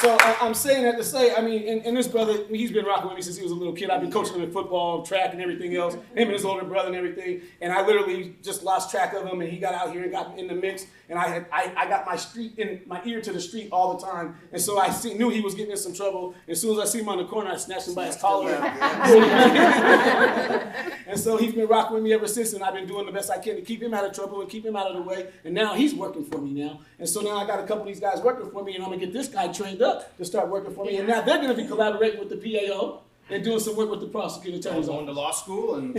So I'm saying that to say, and this brother, he's been rocking with me since he was a little kid. I've been coaching him in football, track, and everything else. Him and his older brother and everything. And I literally just lost track of him, and he got out here and got in the mix. And I got my ear to the street all the time. And so knew he was getting in some trouble. As soon as I see him on the corner, I snatched him by his collar. And so he's been rocking with me ever since, and I've been doing the best I can to keep him out of trouble and keep him out of the way. And now he's working for me now. And so now I got a couple of these guys working for me, and I'm gonna get this guy trained up to start working for me. And now they're gonna be collaborating with the PAO and doing some work with the Prosecutor Attorney's Office. Going to law school and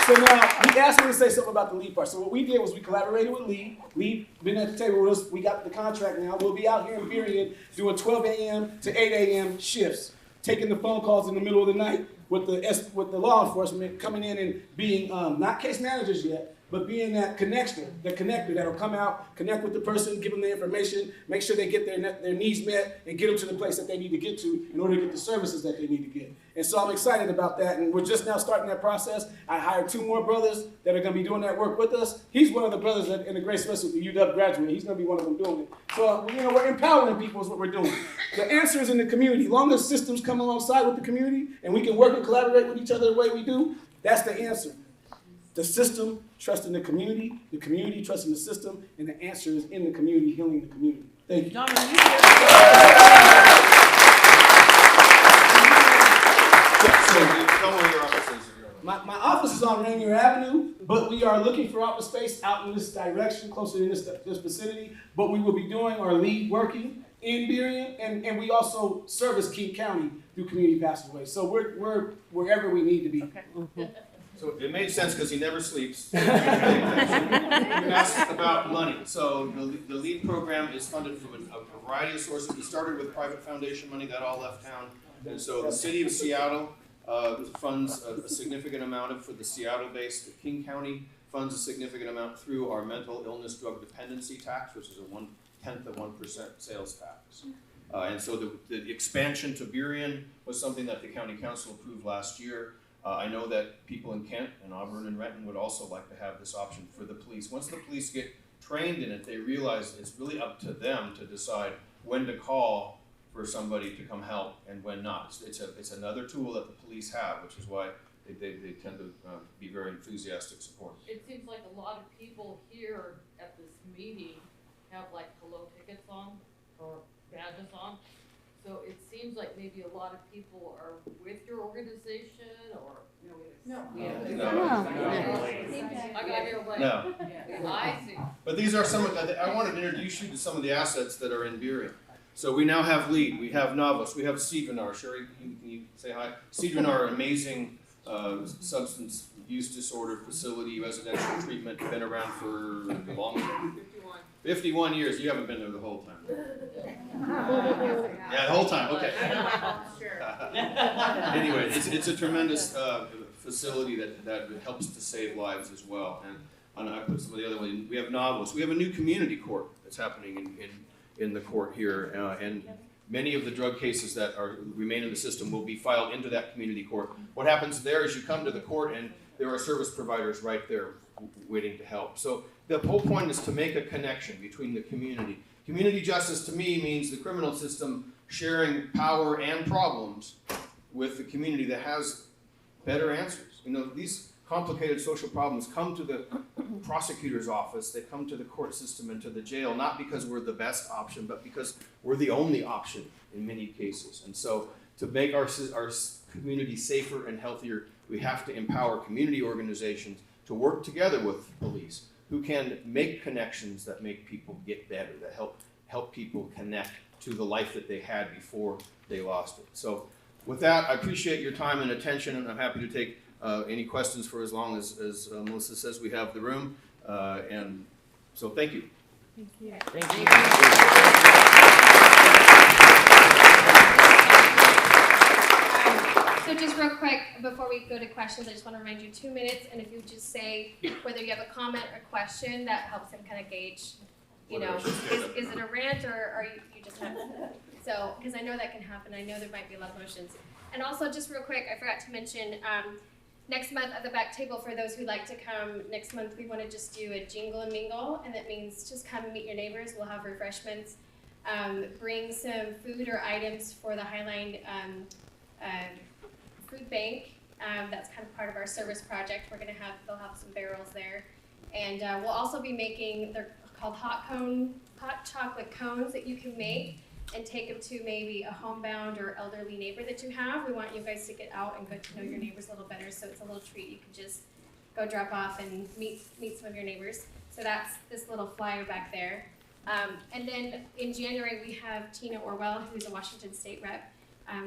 So now, he asked me to say something about the lead part. So what we did was we collaborated with Lead. Lead been at the table with us. We got the contract now. We'll be out here in Burien doing 12 a.m. to 8 a.m. shifts, taking the phone calls in the middle of the night with the law enforcement coming in and being not case managers yet, but being that connector that'll come out, connect with the person, give them the information, make sure they get their needs met, and get them to the place that they need to get to in order to get the services that they need to get. And so I'm excited about that, and we're just now starting that process. I hired 2 more brothers that are going to be doing that work with us. He's one of the brothers that in the Grace Festival, the UW graduate. He's going to be one of them doing it. So we're empowering people is what we're doing. The answer is in the community. As long as systems come alongside with the community, and we can work and collaborate with each other the way we do, that's the answer. The system trusting the community trusting the system, and the answer is in the community, healing the community. Thank you. My office is on Rainier Avenue, but we are looking for office space out in this direction, closer in this vicinity. But we will be doing our lead working in Burien, and we also service King County through community passageways. So we're wherever we need to be. So it made sense because he never sleeps. You asked about money. So the LEAD program is funded from a variety of sources. We started with private foundation money that all left town. And so the city of Seattle funds a significant amount for the Seattle-based. King County funds a significant amount through our mental illness drug dependency tax, which is a 1/10 of 1% sales tax. And so the expansion to Burien was something that the county council approved last year. I know that people in Kent and Auburn and Renton would also like to have this option for the police. Once the police get trained in it, they realize it's really up to them to decide when to call for somebody to come help and when not. It's another tool that the police have, which is why they tend to be very enthusiastic supporters. It seems like a lot of people here at this meeting have like hello tickets on or badges on. So it seems like maybe a lot of people are with your organization or. No. I got here late. No. I see. But these are some of the, I wanted to introduce you to some of the assets that are in Burien. So we now have LEAD, we have Novus, we have Cedrinar. Sherry, can you say hi? Cedrinar, an amazing substance use disorder facility, residential treatment, been around for long. 51 years. You haven't been there the whole time. Yeah, the whole time. Okay. Anyway, it's a tremendous facility that helps to save lives as well. And I put some of the other ones. We have Novus. We have a new community court that's happening in the court here, and many of the drug cases that remain in the system will be filed into that community court. What happens there is you come to the court and there are service providers right there waiting to help. So the whole point is to make a connection between the community. Community justice to me means the criminal system sharing power and problems with the community that has better answers. You know, these complicated social problems come to the prosecutor's office, they come to the court system and to the jail, not because we're the best option, but because we're the only option in many cases. And so to make our community safer and healthier, we have to empower community organizations to work together with police who can make connections that make people get better, that help people connect to the life that they had before they lost it. So with that, I appreciate your time and attention, and I'm happy to take any questions for as long as Melissa says we have the room. And so thank you. Thank you. Thank you. So just real quick, before we go to questions, I just want to remind you 2 minutes, and if you just say whether you have a comment or question, that helps him kind of gauge, you know, is it a rant or are you just have, so, because I know that can happen. I know there might be a lot of emotions. And also, just real quick, I forgot to mention, next month at the back table, for those who'd like to come, next month we want to just do a Jingle Mingle, and that means just come and meet your neighbors. We'll have refreshments. Bring some food or items for the Highline food bank. That's kind of part of our service project. They'll have some barrels there. And we'll also be making, they're called hot chocolate cones that you can make and take them to maybe a homebound or elderly neighbor that you have. We want you guys to get out and get to know your neighbors a little better, so it's a little treat. You can just go drop off and meet some of your neighbors. So that's this little flyer back there. And then in January, we have Tina Orwell, who's a Washington State rep.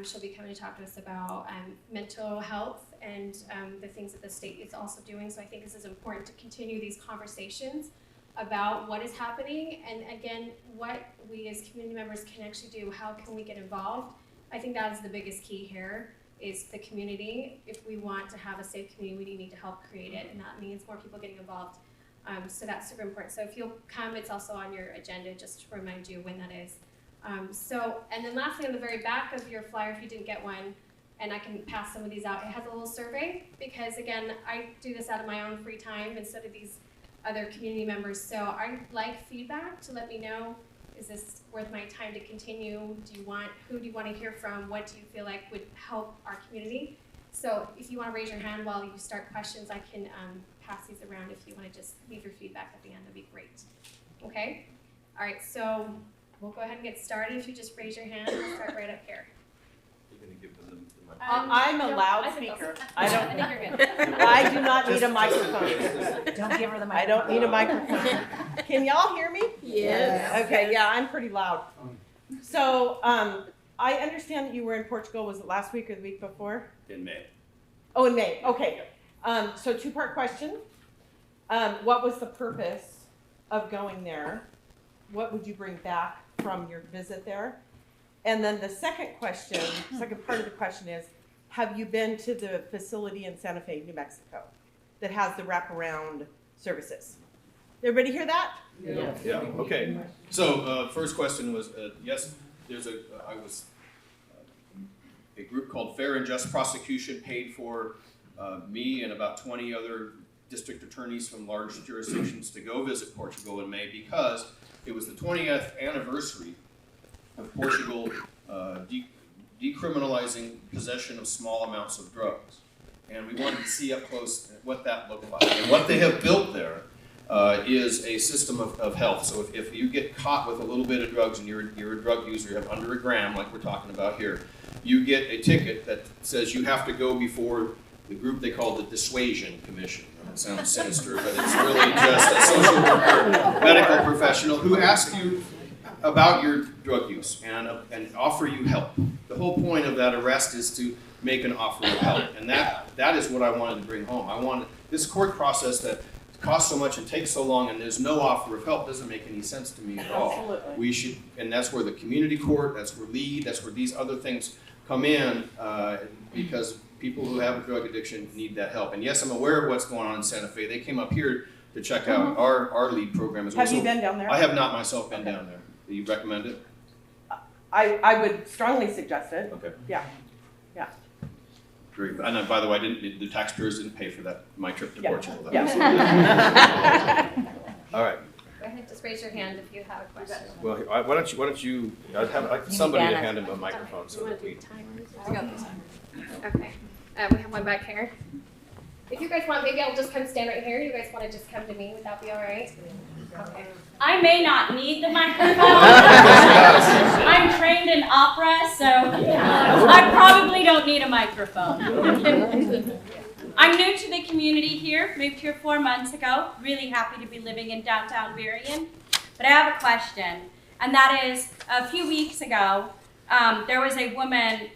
She'll be coming to talk to us about mental health and the things that the state is also doing. So I think this is important to continue these conversations about what is happening, and again, what we as community members can actually do. How can we get involved? I think that is the biggest key here, is the community. If we want to have a safe community, we need to help create it, and that means more people getting involved. So that's super important. So if you'll come, it's also on your agenda, just to remind you when that is. And then lastly, on the very back of your flyer, if you didn't get one, and I can pass some of these out, it has a little survey, because again, I do this out of my own free time, and so do these other community members. So I'd like feedback to let me know, is this worth my time to continue? Who do you want to hear from? What do you feel like would help our community? So if you want to raise your hand while you start questions, I can pass these around. If you want to just leave your feedback at the end, that'd be great. Okay? All right, so we'll go ahead and get started. If you just raise your hand, we'll start right up here. You're going to give them the I'm a loudspeaker. I do not need a microphone. Don't give her the microphone. I don't need a microphone. Can y'all hear me? Yes. Okay, yeah, I'm pretty loud. So, I understand that you were in Portugal, was it last week or the week before? In May. Oh, in May, okay. So two-part question. What was the purpose of going there? What would you bring back from your visit there? And then the second question, second part of the question is, have you been to the facility in Santa Fe, New Mexico, that has the wraparound services? Everybody hear that? Yeah, okay. So, first question was, yes, I was, a group called Fair and Just Prosecution paid for me and about 20 other district attorneys from large jurisdictions to go visit Portugal in May because it was the 20th anniversary of Portugal decriminalizing possession of small amounts of drugs. And we wanted to see up close what that looked like. And what they have built there is a system of health. So if you get caught with a little bit of drugs and you're a drug user, you have under a gram, like we're talking about here, you get a ticket that says you have to go before the group they call the Dissuasion Commission. It sounds sinister, but it's really just a social worker, medical professional who asks you about your drug use and offer you help. The whole point of that arrest is to make an offer of help, and that is what I wanted to bring home. I wanted this court process that costs so much and takes so long, and there's no offer of help doesn't make any sense to me at all. Absolutely. We should, and that's where the community court, that's where LEAD, that's where these other things come in because people who have a drug addiction need that help. And yes, I'm aware of what's going on in Santa Fe. They came up here to check out our LEAD program as well. Have you been down there? I have not myself been down there. Do you recommend it? I would strongly suggest it. Okay. Yeah. Great. And by the way, the taxpayers didn't pay for that, my trip to Portugal. That was- All right. Go ahead, just raise your hand if you have a question. Well, why don't you I'd have somebody to hand him a microphone so that we. I got this. Okay, we have one back here. If you guys want, maybe I'll just come stand right here. You guys want to just come to me? Would that be all right? Okay. I may not need the microphone. I'm trained in opera, so I probably don't need a microphone. I'm new to the community here, moved here 4 months ago. Really happy to be living in downtown Burien. But I have a question, and that is, a few weeks ago, there was a woman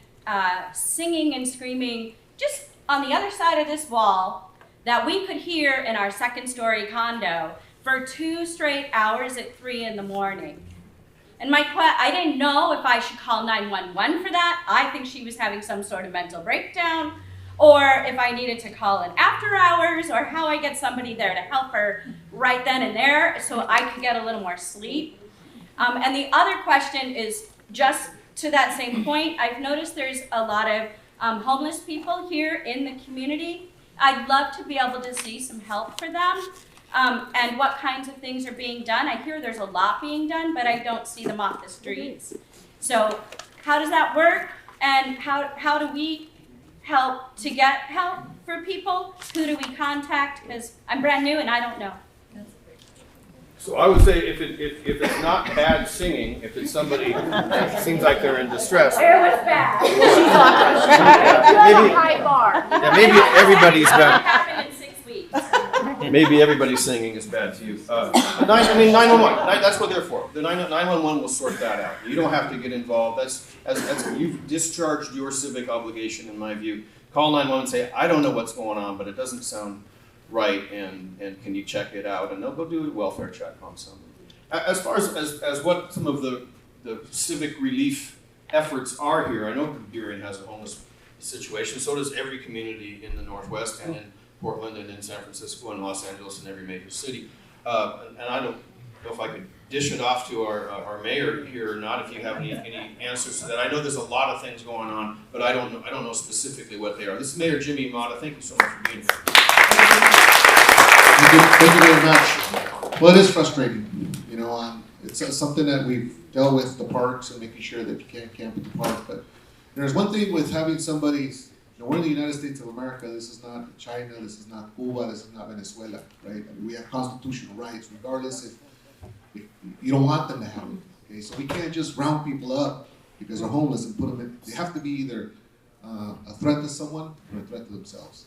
singing and screaming just on the other side of this wall that we could hear in our second-story condo for 2 straight hours at 3 in the morning. And I didn't know if I should call 911 for that. I think she was having some sort of mental breakdown, or if I needed to call in after hours, or how I get somebody there to help her right then and there so I could get a little more sleep. And the other question is just to that same point. I've noticed there's a lot of homeless people here in the community. I'd love to be able to see some help for them. And what kinds of things are being done. I hear there's a lot being done, but I don't see them off the streets. So how does that work? And how do we help to get help for people? Who do we contact? Because I'm brand new and I don't know. So I would say if it's not bad singing, if it's somebody that seems like they're in distress. It was bad. Maybe, High bar. yeah, maybe everybody's bad. Happened in 6 weeks. Maybe everybody singing is bad to you. 911, that's what they're for. The 911 will sort that out. You don't have to get involved. That's you've discharged your civic obligation, in my view. Call 911 and say, I don't know what's going on, but it doesn't sound right, and can you check it out? And they'll go do a welfare check on something. As far as what some of the civic relief efforts are here, I know Burien has a homeless situation. So does every community in the Northwest and in Portland and in San Francisco and Los Angeles and every major city. And I don't know if I could dish it off to our mayor here or not, if you have any answers to that. I know there's a lot of things going on, but I don't know specifically what they are. This is Mayor Jimmy Mata. Thank you so much for being here. Thank you very much. Well, it is frustrating. You know, it's something that we've dealt with the parks and making sure that you can't camp at the park. But there's one thing with having somebody. We're in the United States of America. This is not China. This is not Cuba. This is not Venezuela, right? I mean, we have constitutional rights, regardless if you don't want them to have it. Okay, so we can't just round people up because they're homeless and put them in. They have to be either a threat to someone or a threat to themselves.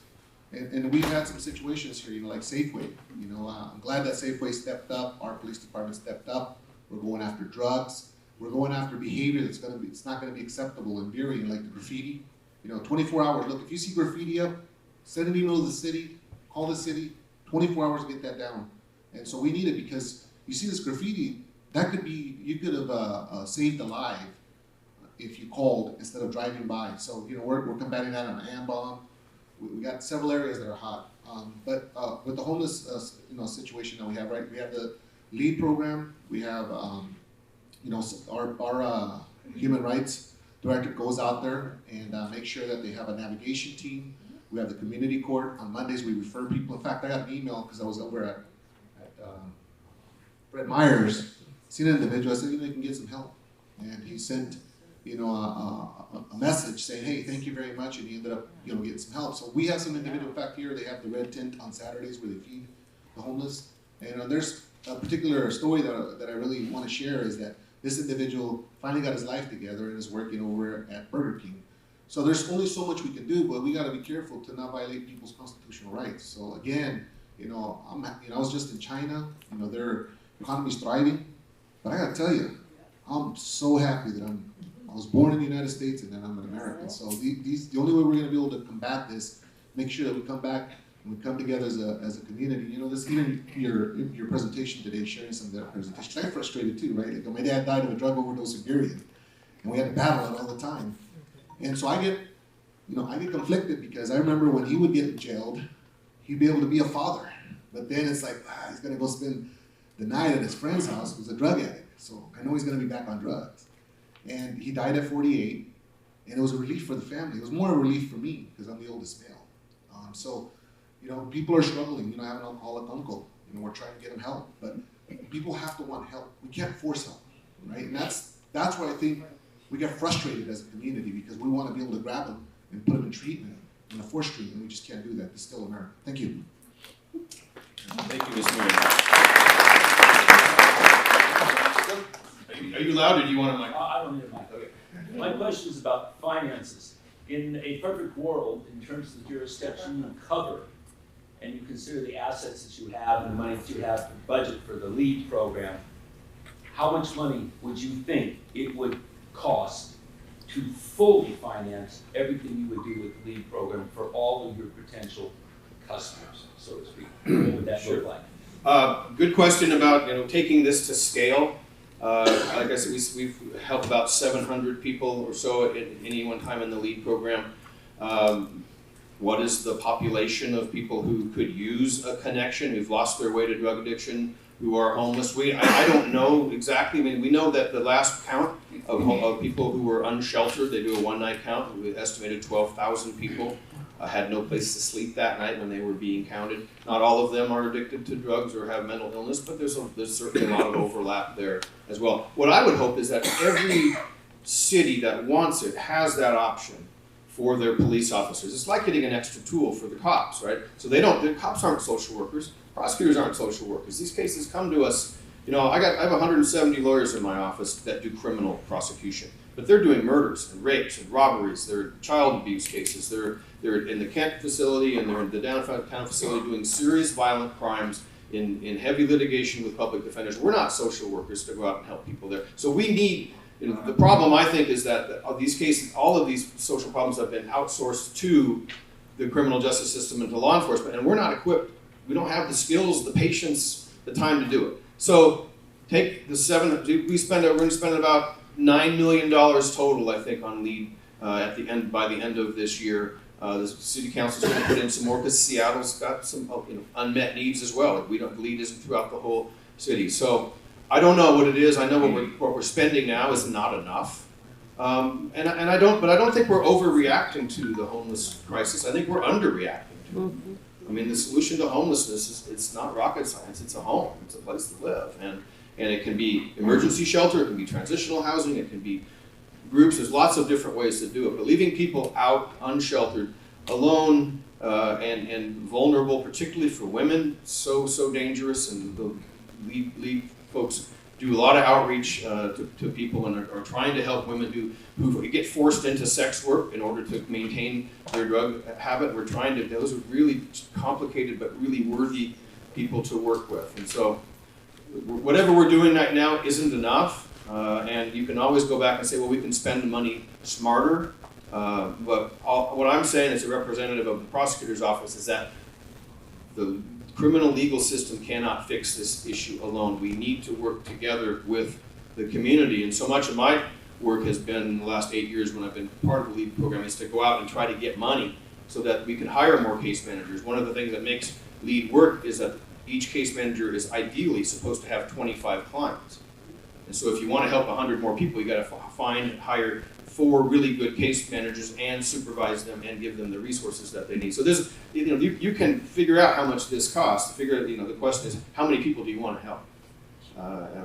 And we've had some situations here, like Safeway. I'm glad that Safeway stepped up. Our police department stepped up. We're going after drugs. We're going after behavior it's not gonna be acceptable in Burien, like the graffiti. 24 hours, look, if you see graffiti up, send an email to the city, call the city, 24 hours to get that down. And so we need it because you see this graffiti, you could have saved a life if you called instead of driving by. So, we're combating that on an bomb. We got several areas that are hot. But with the homeless, situation that we have, right? We have the LEAD program. We have, our human rights director goes out there and makes sure that they have a navigation team. We have the community court. On Mondays, we refer people. In fact, I got an email because I was over at Fred Meyer's, seen an individual. I said, you can get some help. And he sent, a message saying, hey, thank you very much. And he ended up, getting some help. So we have some individual, in fact, here, they have the red tent on Saturdays where they feed the homeless. And there's a particular story that I really want to share is that this individual finally got his life together and is working over at Burger King. So there's only so much we can do, but we got to be careful to not violate people's constitutional rights. So again, I was just in China. Their economy's thriving, but I got to tell you, I'm so happy that I was born in the United States and then I'm an American. So the only way we're going to be able to combat this, make sure that we come back and we come together as a community. This even your presentation today, sharing some of that presentation. I'm frustrated too, right? Like my dad died of a drug overdose in Burien, and we had to battle it all the time. And so I get conflicted because I remember when he would get jailed, he'd be able to be a father. But then it's like, he's going to go spend the night at his friend's house who's a drug addict. So I know he's going to be back on drugs. And he died at 48, and it was a relief for the family. It was more a relief for me because I'm the oldest male. People are struggling. I have an alcoholic uncle. We're trying to get him help. But people have to want help. We can't force help, right? And that's why I think we get frustrated as a community because we want to be able to grab them and put them in treatment, in a forced treatment. We just can't do that. It's still America. Thank you. Thank you, Ms. Mary. Are you loud or do you want a mic? I don't need a mic. Okay. My question is about finances. In a perfect world, in terms of the jurisdiction you cover, and you consider the assets that you have and the money that you have to budget for the LEAD program, how much money would you think it would cost to fully finance everything you would do with the LEAD program for all of your potential customers, so to speak? What would that look like? Good question about taking this to scale. Like I said, we've helped about 700 people or so at any one time in the LEAD program. What is the population of people who could use a connection, who've lost their way to drug addiction, who are homeless? I don't know exactly. We know that the last count of people who were unsheltered, they do a one-night count, we estimated 12,000 people had no place to sleep that night when they were being counted. Not all of them are addicted to drugs or have mental illness, but there's certainly a lot of overlap there as well. What I would hope is that every city that wants it has that option for their police officers. It's like getting an extra tool for the cops, right? So the cops aren't social workers, prosecutors aren't social workers. These cases come to us, I have 170 lawyers in my office that do criminal prosecution, but they're doing murders and rapes and robberies. They're child abuse cases. They're in the Kent facility and they're in the downtown facility doing serious violent crimes in heavy litigation with public defenders. We're not social workers to go out and help people there. So we need, the problem I think is that these cases, all of these social problems have been outsourced to the criminal justice system and to law enforcement, and we're not equipped. We don't have the skills, the patience, the time to do it. So take the we're going to spend about $9 million total, I think, on LEAD by the end of this year. The city council is going to put in some more because Seattle's got some unmet needs as well. LEAD isn't throughout the whole city. So I don't know what it is. I know what we're spending now is not enough. But I don't think we're overreacting to the homeless crisis. I think we're underreacting to it. I mean, the solution to homelessness it's not rocket science. It's a home. It's a place to live, and it can be emergency shelter. It can be transitional housing. It can be groups. There's lots of different ways to do it. But leaving people out, unsheltered, alone, and vulnerable, particularly for women, so dangerous. And the LEAD folks do a lot of outreach to people and are trying to help women who get forced into sex work in order to maintain their drug habit. Those are really complicated but really worthy people to work with. And so whatever we're doing right now isn't enough, And you can always go back and say, well, we can spend the money smarter. What I'm saying as a representative of the prosecutor's office is that the criminal legal system cannot fix this issue alone. We need to work together with the community. And so much of my work has been in the last 8 years when I've been part of the LEAD program is to go out and try to get money so that we can hire more case managers. One of the things that makes LEAD work is that each case manager is ideally supposed to have 25 clients. And so if you want to help 100 more people, you got to find and hire 4 really good case managers and supervise them and give them the resources that they need. So this, you can figure out how much this costs. The question is, how many people do you want to help?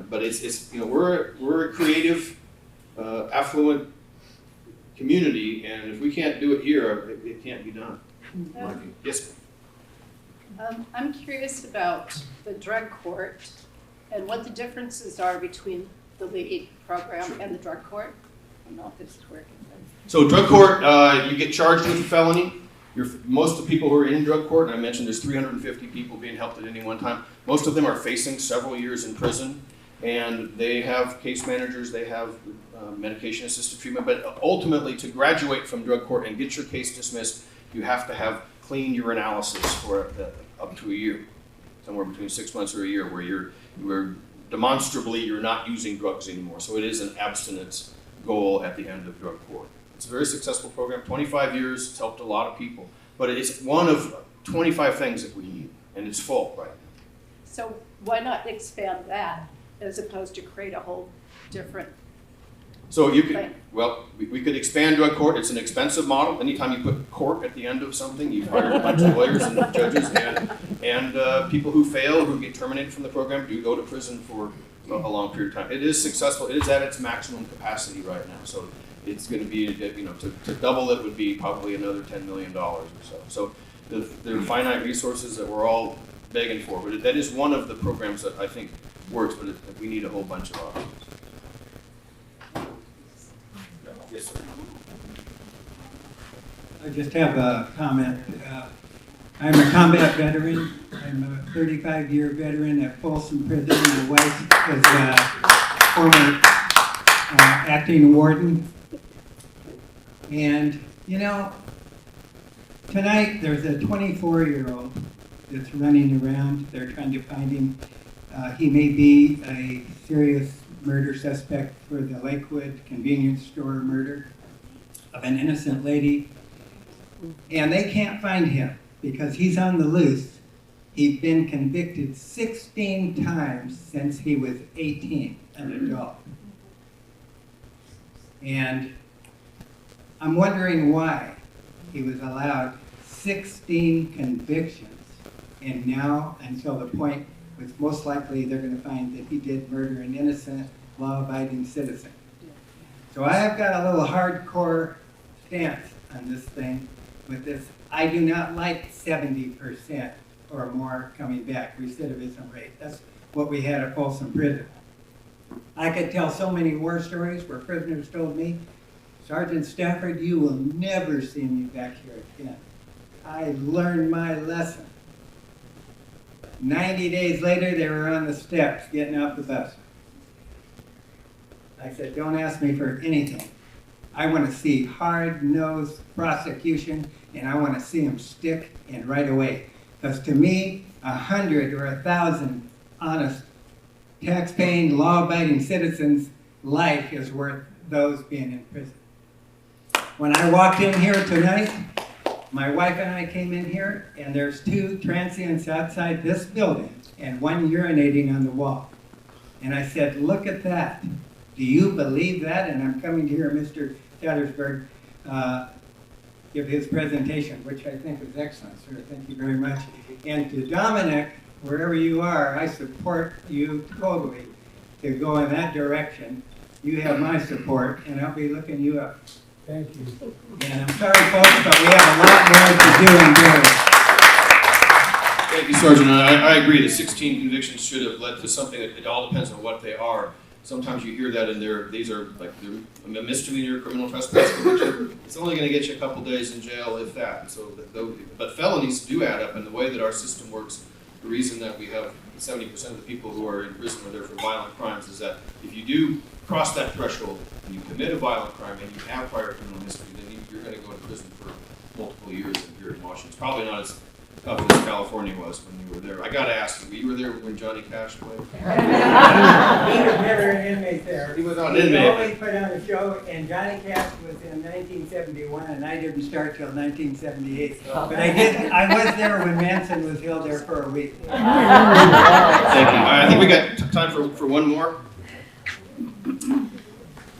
But we're a creative, affluent community, and if we can't do it here, it can't be done. Yes. I'm curious about the drug court and what the differences are between the LEAD program and the drug court. I don't know if this is working. So drug court, you get charged with a felony. Most of the people who are in drug court, and I mentioned there's 350 people being helped at any one time, most of them are facing several years in prison, and they have case managers, they have medication-assisted treatment, but ultimately to graduate from drug court and get your case dismissed, you have to have cleaned your analysis for up to a year, somewhere between 6 months or a year, where demonstrably you're not using drugs anymore. So it is an abstinence goal at the end of drug court. It's a very successful program, 25 years, it's helped a lot of people, but it's one of 25 things that we need, and it's full right now. So why not expand that as opposed to create a whole different So you could, well, we could expand drug court. It's an expensive model. Anytime you put court at the end of something, you hire a bunch of lawyers and judges and people who fail, who get terminated from the program, do go to prison for a long period of time. It is successful. It is at its maximum capacity right now. So it's going to be, to double it would be probably another $10 million or so. So there are finite resources that we're all begging for, but that is one of the programs that I think works, but we need a whole bunch of options. Yes, sir. I just have a comment. I'm a combat veteran. I'm a 35-year veteran at Folsom Prison. My wife is a former acting warden. And, tonight there's a 24-year-old that's running around. They're trying to find him. He may be a serious murder suspect for the Lakewood convenience store murder of an innocent lady. And they can't find him because he's on the loose. He's been convicted 16 times since he was 18, an adult. And I'm wondering why he was allowed 16 convictions, and now, until the point, it's most likely they're going to find that he did murder an innocent, law-abiding citizen. So I have got a little hardcore stance on this thing with this. I do not like 70% or more coming back, recidivism rate. That's what we had at Folsom Prison. I could tell so many war stories where prisoners told me, Sergeant Stafford, you will never see me back here again. I learned my lesson. 90 days later, they were on the steps getting off the bus. I said, don't ask me for anything. I want to see hard-nosed prosecution, and I want to see them stick and right away. Because to me, 100 or 1,000 honest, tax-paying, law-abiding citizens' life is worth those being in prison. When I walked in here tonight, my wife and I came in here, and there's 2 transients outside this building and 1 urinating on the wall. And I said, look at that. Do you believe that? And I'm coming to hear Mr. Satterberg give his presentation, which I think is excellent, sir. Thank you very much. And to Dominic, wherever you are, I support you totally to go in that direction. You have my support, and I'll be looking you up. Thank you. And I'm sorry, folks, but we have a lot more to do in Burien. Thank you, Sergeant. I agree. The 16 convictions should have led to something. It all depends on what they are. Sometimes you hear that, and these are like a misdemeanor criminal trespass conviction. It's only going to get you a couple days in jail, if that. So, but felonies do add up, and the way that our system works, the reason that we have 70% of the people who are in prison are there for violent crimes is that if you do cross that threshold and you commit a violent crime and you have prior criminal history, then you're going to go to prison for multiple years here in Washington. It's probably not as tough as California was when you were there. I got to ask you were there when Johnny Cash played? He was never an inmate there. He was not an He inmate. always put on a show, and Johnny Cash was in 1971, and I didn't start till 1978. But I was there when Manson was held there for a week. Thank you. I think we got time for one more.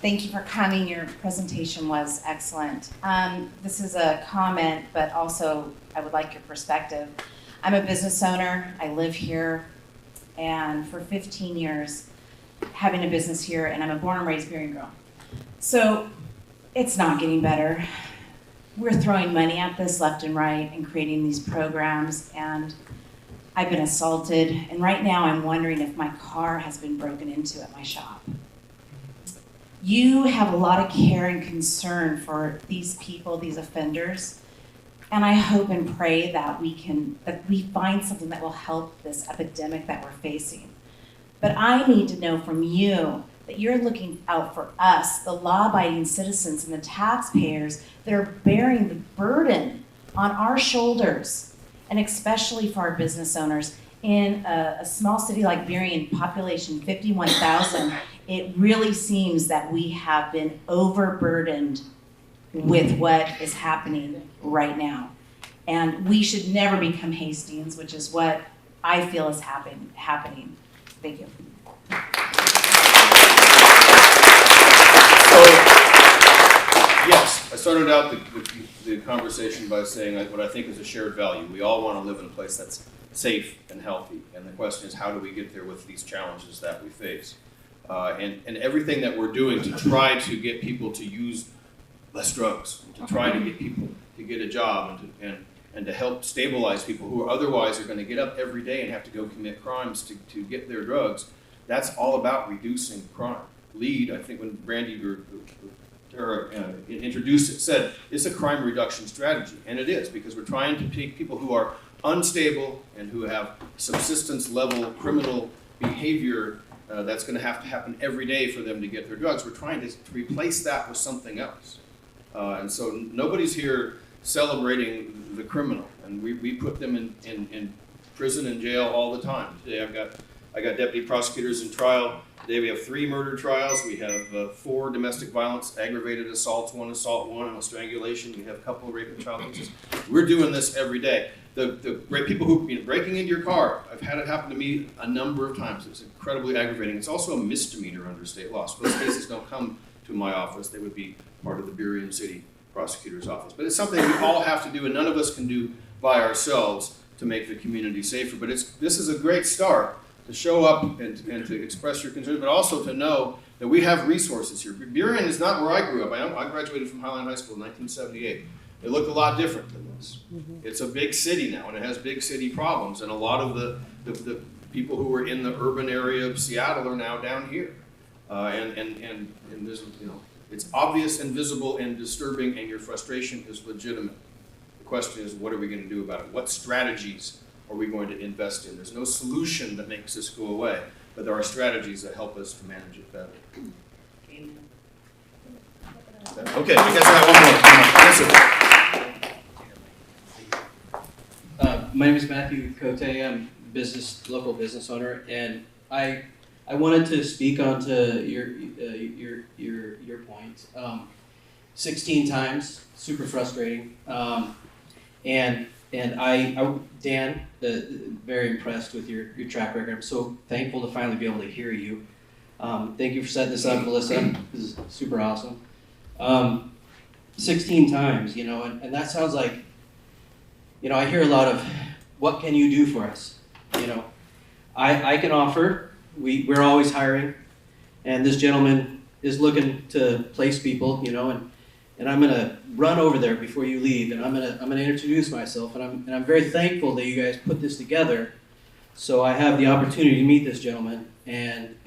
Thank you for coming. Your presentation was excellent. This is a comment, but also I would like your perspective. I'm a business owner. I live here, and for 15 years, having a business here, and I'm a born and raised Burien girl. So it's not getting better. We're throwing money at this left and right and creating these programs, and I've been assaulted, and right now I'm wondering if my car has been broken into at my shop. You have a lot of care and concern for these people, these offenders, and I hope and pray that we find something that will help this epidemic that we're facing. But I need to know from you that you're looking out for us, the law-abiding citizens and the taxpayers that are bearing the burden on our shoulders, and especially for our business owners. In a small city like Burien, population 51,000, it really seems that we have been overburdened with what is happening right now. And we should never become Hastings, which is what I feel is happening. Thank you. So, yes, I started out the conversation by saying what I think is a shared value. We all want to live in a place that's safe and healthy, and the question is, how do we get there with these challenges that we face? And everything that we're doing to try to get people to use less drugs, to try to get people to get a job, and to help stabilize people who otherwise are going to get up every day and have to go commit crimes to get their drugs, that's all about reducing crime. LEAD, I think when Brandy or Tara introduced it, said it's a crime reduction strategy, and it is, because we're trying to take people who are unstable and who have subsistence level criminal behavior that's going to happen every day for them to get their drugs. We're trying to replace that with something else. And so nobody's here celebrating the criminal, and we put them in prison and jail all the time. Today I got deputy prosecutors in trial. Today we have 3 murder trials. We have 4 domestic violence, aggravated assaults, 1 assault, 1 and strangulation. We have a couple of rape and child cases. We're doing this every day. The people who breaking into your car, I've had it happen to me a number of times. It's incredibly aggravating. It's also a misdemeanor under state law. So those cases don't come to my office. They would be part of the Burien City Prosecutor's office. But it's something we all have to do, and none of us can do by ourselves to make the community safer. But this is a great start to show up and to express your concerns, but also to know that we have resources here. Burien is not where I grew up. I graduated from Highline High School in 1978. It looked a lot different than this. It's a big city now, and it has big city problems, and a lot of the people who were in the urban area of Seattle are now down here. And there's, it's obvious and visible and disturbing, and your frustration is legitimate. The question is, what are we going to do about it? What strategies are we going to invest in? There's no solution that makes this go away, but there are strategies that help us to manage it better. Okay, you guys got one more. My name is Matthew Cote. I'm local business owner, and I wanted to speak onto your point. 16 times, super frustrating, and Dan, very impressed with your track record. I'm so thankful to finally be able to hear you. Thank you for setting this up, Melissa. This is super awesome. 16 times, and that sounds like, I hear a lot of, what can you do for us? I can offer, we're always hiring, and this gentleman is looking to place people, and I'm gonna run over there before you leave, and I'm gonna introduce myself, and I'm very thankful that you guys put this together, so I have the opportunity to meet this gentleman and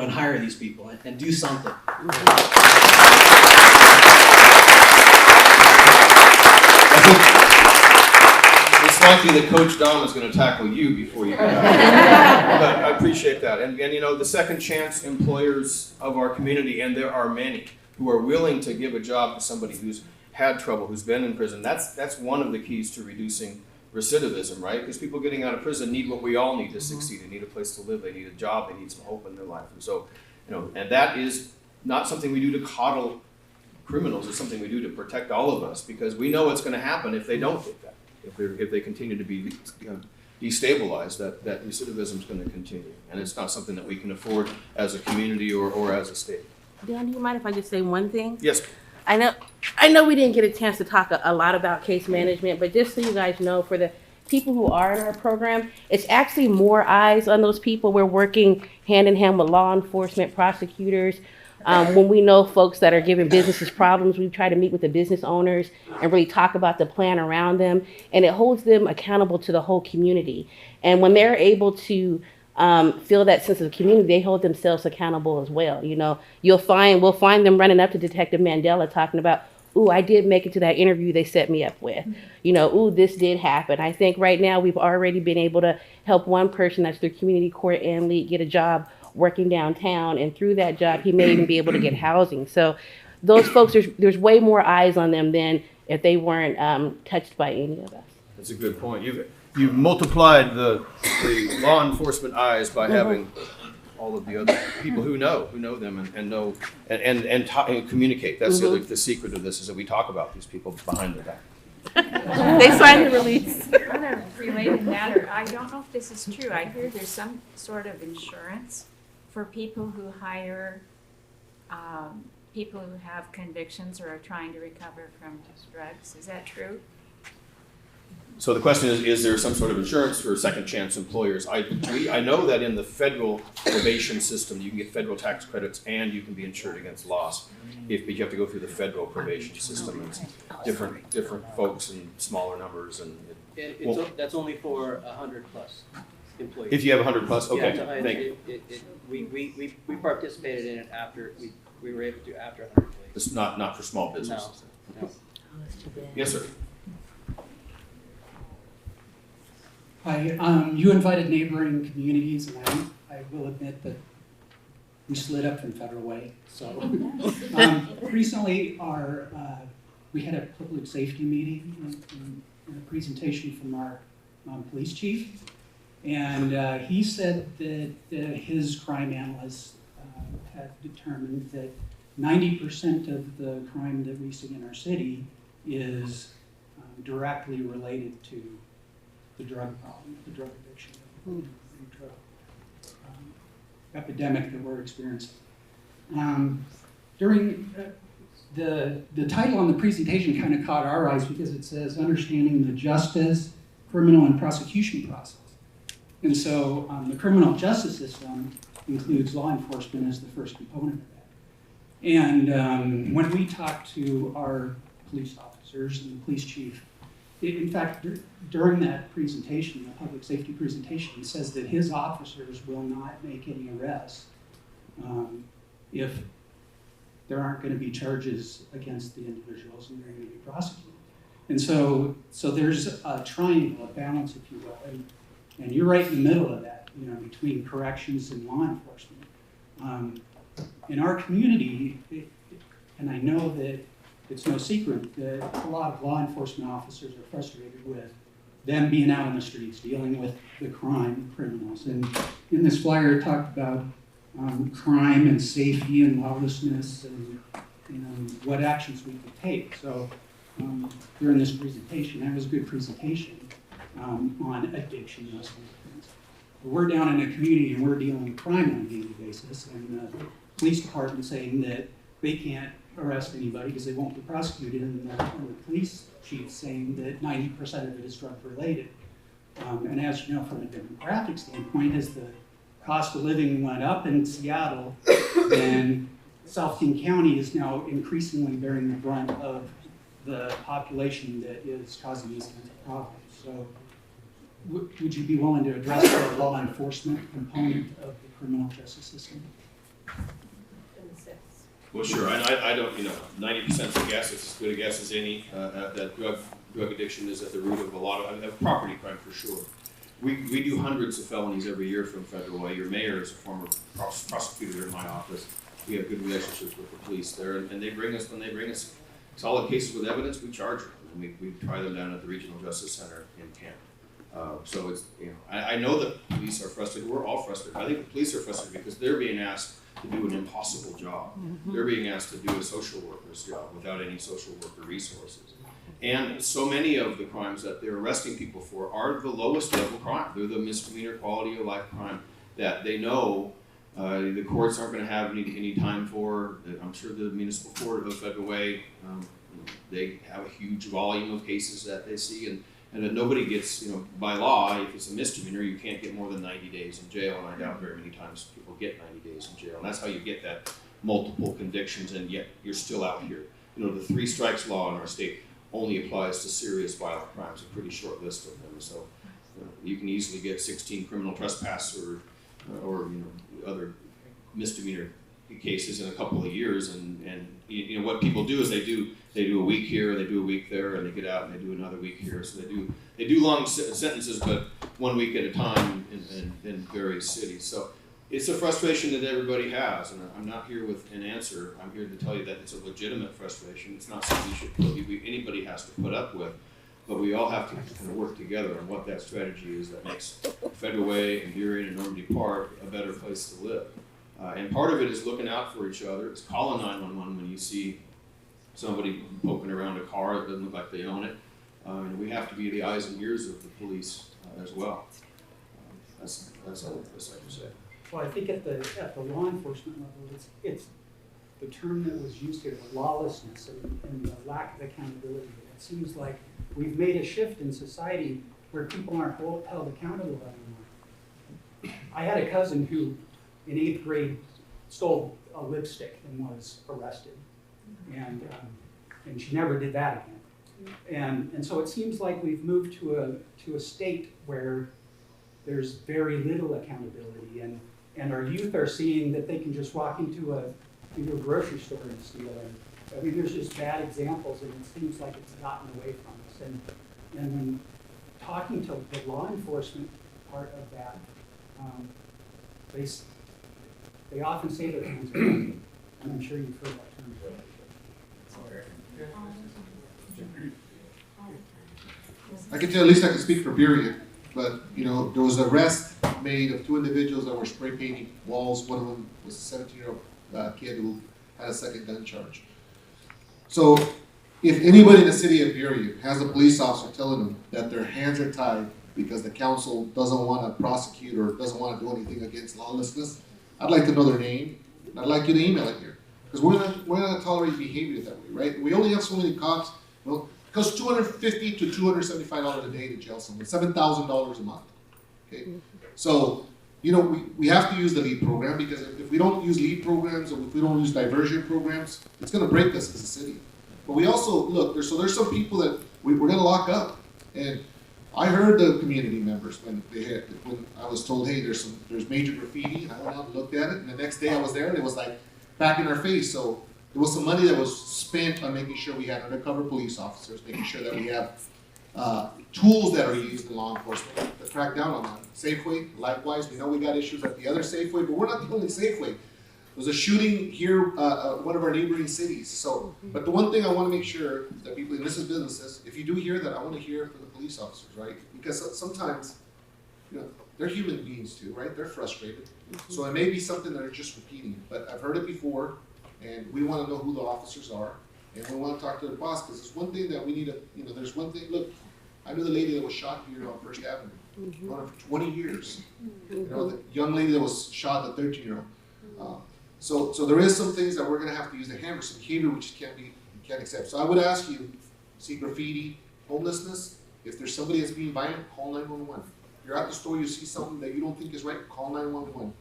hire these people and do something. likely that Coach Dom is going to tackle you before you go. But I appreciate that. And you know, the second chance employers of our community, and there are many, who are willing to give a job to somebody who's had trouble, who's been in prison. That's one of the keys to reducing recidivism, right? Because people getting out of prison need what we all need to succeed. They need a place to live. They need a job. They need some hope in their life. And so, you know, and that is not something we do to coddle criminals. It's something we do to protect all of us, because we know what's going to happen if they don't get that. If they continue to be destabilized, that recidivism is going to continue. And it's not something that we can afford as a community or as a state. Dan, do you mind if I just say one thing? Yes. I know we didn't get a chance to talk a lot about case management, but just so you guys know, for the people who are in our program, it's actually more eyes on those people. We're working hand in hand with law enforcement, prosecutors. When we know folks that are giving businesses problems, we try to meet with the business owners and really talk about the plan around them, and it holds them accountable to the whole community. And when they're able to feel that sense of community, they hold themselves accountable as well. You know, we'll find them running up to Detective Mandela talking about, ooh, I did make it to that interview they set me up with. You know, ooh, this did happen. I think right now we've already been able to help one person that's through community court and lead get a job working downtown, and through that job he may even be able to get housing. So those folks, there's way more eyes on them than if they weren't touched by any of us. That's a good point. You've multiplied the law enforcement eyes by having all of the other people who know them and know and communicate. That's the secret of this, is that we talk about these people behind their back. They signed the release. On a related matter, I don't know if this is true. I hear there's some sort of insurance for people who hire people who have convictions or are trying to recover from drugs. Is that true? So the question is there some sort of insurance for second chance employers? I know that in the federal probation system, you can get federal tax credits and you can be insured against loss. But you have to go through the federal probation system. It's different folks and smaller numbers. And that's only for 100+ employees. If you have 100+, okay, yeah, thank you. We participated in it after we were able to after 100 employees. It's not for small businesses. No. Yes, sir. Hi, you invited neighboring communities, and I will admit that we slid up from Federal Way. So recently, we had a public safety meeting and a presentation from our police chief, and he said that his crime analysts had determined that 90% of the crime that we see in our city is directly related to the drug problem, the drug addiction, the drug epidemic that we're experiencing. During the title on the presentation kind of caught our eyes because it says understanding the justice, criminal, and prosecution process. And so the criminal justice system includes law enforcement as the first component of that. And when we talk to our police officers and the police chief, in fact, during that presentation, the public safety presentation, he says that his officers will not make any arrests if there aren't going to be charges against the individuals and they're going to be prosecuted. And so there's a triangle, a balance, if you will, and you're right in the middle of that, you know, between corrections and law enforcement. In our community, and I know that it's no secret that a lot of law enforcement officers are frustrated with them being out on the streets, dealing with the crime, criminals. And in this flyer, it talked about crime and safety and lawlessness and what actions we could take. So during this presentation, that was a good presentation on addiction, those kinds of things. We're down in a community and we're dealing with crime on a daily basis, and the police department saying that they can't arrest anybody because they won't be prosecuted, and the police chief saying that 90% of it is drug related. And as you know, from a demographic standpoint, as the cost of living went up in Seattle, then South King County is now increasingly bearing the brunt of the population that is causing these kinds of problems. So would you be willing to address the law enforcement component of the criminal justice system? Well, sure. I don't, 90% of the guess is as good a guess as any that drug addiction is at the root of a lot of property crime for sure. We do hundreds of felonies every year from federal law. Your mayor is a former prosecutor in my office. We have good relationships with the police there, and when they bring us solid cases with evidence, we charge them, and we try them down at the Regional Justice Center in Camp. So it's, I know that police are frustrated. We're all frustrated. I think the police are frustrated because they're being asked to do an impossible job. They're being asked to do a social worker's job without any social worker resources. And so many of the crimes that they're arresting people for are the lowest level crime. They're the misdemeanor quality of life crime that they know the courts aren't going to have any time for. I'm sure the municipal court of Federal Way, they have a huge volume of cases that they see, and that nobody gets, by law, if it's a misdemeanor, you can't get more than 90 days in jail, and I doubt very many times people get 90 days in jail, and that's how you get that multiple convictions, and yet you're still out here. The 3 strikes law in our state only applies to serious violent crimes, a pretty short list of them, so you can easily get 16 criminal trespass or other misdemeanor cases in a couple of years, and what people do is they do a week here, they do a week there, and they get out and they do another week here. So they do long sentences, but 1 week at a time in various cities. So it's a frustration that everybody has, and I'm not here with an answer. I'm here to tell you that it's a legitimate frustration. It's not something anybody has to put up with, but we all have to kind of work together on what that strategy is that makes Federal Way and Burien and Normandy Park a better place to live. And part of it is looking out for each other. It's calling 911 when you see somebody poking around a car that doesn't look like they own it. And we have to be the eyes and ears of the police as well. That's all I have to say. Well, I think at the law enforcement level, it's the term that was used here, the lawlessness and the lack of accountability. It seems like we've made a shift in society where people aren't held accountable anymore. I had a cousin who, in 8th grade, stole a lipstick and was arrested, and she never did that again. And so it seems like we've moved to a state where there's very little accountability, and our youth are seeing that they can just walk into a grocery store and steal. And I mean, there's just bad examples, and it seems like it's gotten away from us. And when talking to the law enforcement part of that, they often say their hands are dirty, and I'm sure you've heard that term before. I can tell, at least I can speak for Burien, but there was an arrest made of 2 individuals that were spray painting walls. One of them was a 17-year-old kid who had a second gun charge. So if anybody in the city of Burien has a police officer telling them that their hands are tied because the council doesn't want to prosecute or doesn't want to do anything against lawlessness, I'd like to know their name. I'd like you to email it here, because we're not going to tolerate behavior that way, right? We only have so many cops. Well, it costs $250 to $275 a day to jail someone, $7,000 a month. Okay, so we have to use the LEAD program, because if we don't use LEAD programs, or if we don't use diversion programs, it's going to break us as a city. But we also look there's some people that we're going to lock up, and I heard the community members when I was told, hey, there's major graffiti, and I went out and looked at it, and the next day I was there, and it was like back in our face. So there was some money that was spent on making sure we had undercover police officers, making sure that we have tools that are used in law enforcement to crack down on that. Safeway, likewise, we know we got issues at the other Safeway, but we're not the only Safeway. There was a shooting here, one of our neighboring cities. So, but the one thing I want to make sure that people, and this is businesses, if you do hear that, I want to hear from the police officers, right? Because sometimes, they're human beings too, right? They're frustrated. So it may be something that they're just repeating, but I've heard it before, and we want to know who the officers are, and we want to talk to their boss, because there's one thing that we need to, there's one thing, look, I know the lady that was shot here on First Avenue, known her for 20 years. The young lady that was shot, the 13-year-old. So there is some things that we're going to have to use the hammer, some behavior which can't accept. So I would ask you, see graffiti, homelessness, if there's somebody that's being violent, call 911. If you're at the store, you see something that you don't think is right, call 911.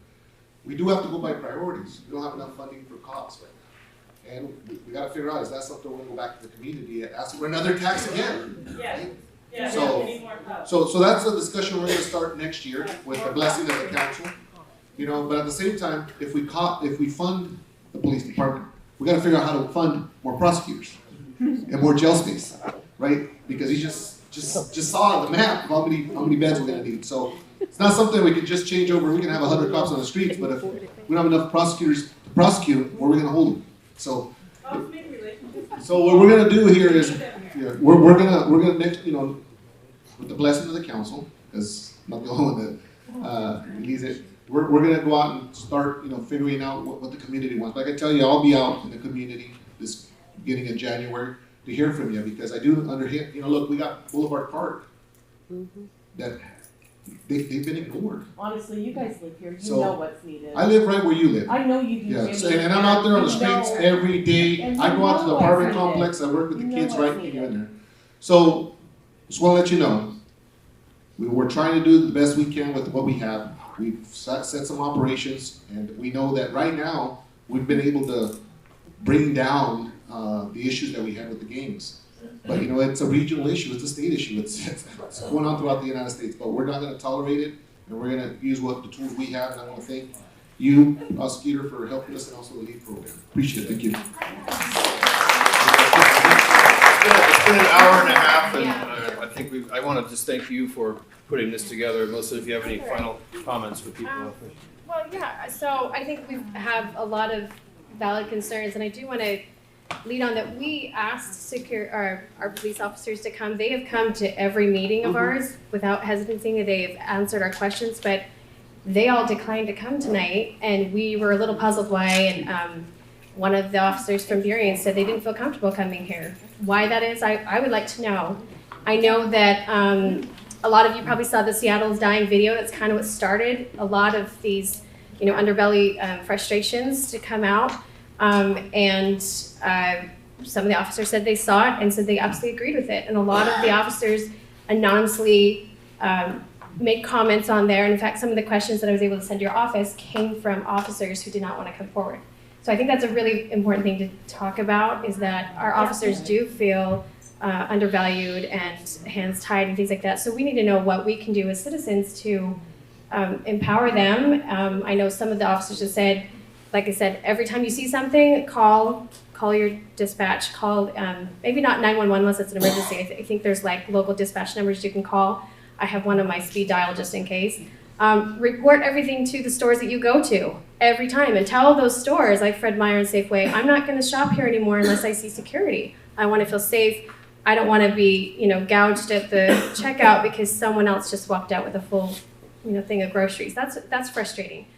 We do have to go by priorities. We don't have enough funding for cops right now. And we got to figure out, is that something we're going to go back to the community and ask for another tax again? Yes. Yeah, so that's a discussion we're going to start next year with the blessing of the council. But at the same time, if we fund the police department, we got to figure out how to fund more prosecutors and more jail space. right? Because he just saw the map of how many beds we're gonna need. So it's not something we can just change over. We can have 100 cops on the streets, but if we don't have enough prosecutors to prosecute, where are we gonna hold them? So what we're gonna do here is, we're gonna next, with the blessing of the council, because I'm not the only one that leads it. We're gonna go out and start, figuring out what the community wants. But I can tell you, I'll be out in the community this beginning of January to hear from you, because I do understand. Look, we got Boulevard Park that they've been ignored. Honestly, you guys live here. You So, know what's needed. I live right where you live. I know you do. Yeah, Jimmy. and I'm out there on the streets every day. And I you go out to know the what's apartment needed. complex. I work with You the know kids what's right needed. in there. So, just want to let you know, we're trying to do the best we can with what we have. We've set some operations, and we know that right now we've been able to bring down the issues that we had with the gangs. But it's a regional issue. It's a state issue. It's going on throughout the United States. But we're not going to tolerate it, and we're going to use what the tools we have. And I want to thank you, Prosecutor, for helping us, and also the LEAD program. Appreciate it. Thank you. It's been an hour and a half, and I think I want to just thank you for putting this together. Melissa, if you have any final comments for people. Well, yeah, so I think we have a lot of valid concerns, and I do want to lead on that. We asked our police officers to come. They have come to every meeting of ours without hesitancy. They have answered our questions, but they all declined to come tonight, and we were a little puzzled why, and one of the officers from Burien said they didn't feel comfortable coming here. Why that is, I would like to know. I know that a lot of you probably saw the Seattle's Dying video. That's kind of what started a lot of these, underbelly frustrations to come out. And some of the officers said they saw it and said they absolutely agreed with it. And a lot of the officers anonymously made comments on there. And in fact, some of the questions that I was able to send to your office came from officers who did not want to come forward. So I think that's a really important thing to talk about, is that our officers do feel undervalued and hands tied and things like that. So we need to know what we can do as citizens to empower them. I know some of the officers have said, like I said, every time you see something, call your dispatch, call, maybe not 911 unless it's an emergency. I think there's like local dispatch numbers you can call. I have one on my speed dial just in case. Report everything to the stores that you go to every time, and tell those stores like Fred Meyer and Safeway, I'm not gonna shop here anymore unless I see security. I wanna feel safe. I don't wanna be, gouged at the checkout because someone else just walked out with a full, thing of groceries. That's frustrating.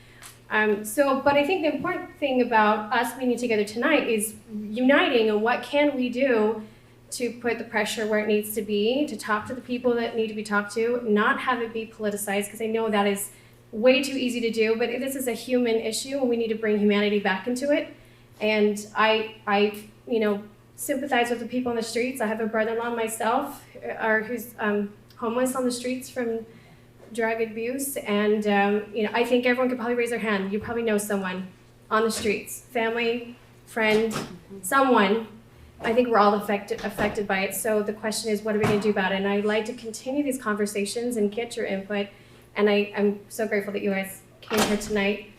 But I think the important thing about us meeting together tonight is uniting, and what can we do to put the pressure where it needs to be, to talk to the people that need to be talked to, not have it be politicized, because I know that is way too easy to do, but this is a human issue and we need to bring humanity back into it. And I sympathize with the people on the streets. I have a brother-in-law myself who's homeless on the streets from drug abuse, and I think everyone could probably raise their hand. You probably know someone on the streets, family, friend, someone. I think we're all affected by it. So the question is, what are we going to do about it? And I'd like to continue these conversations and get your input. And I'm so grateful that you guys came here tonight.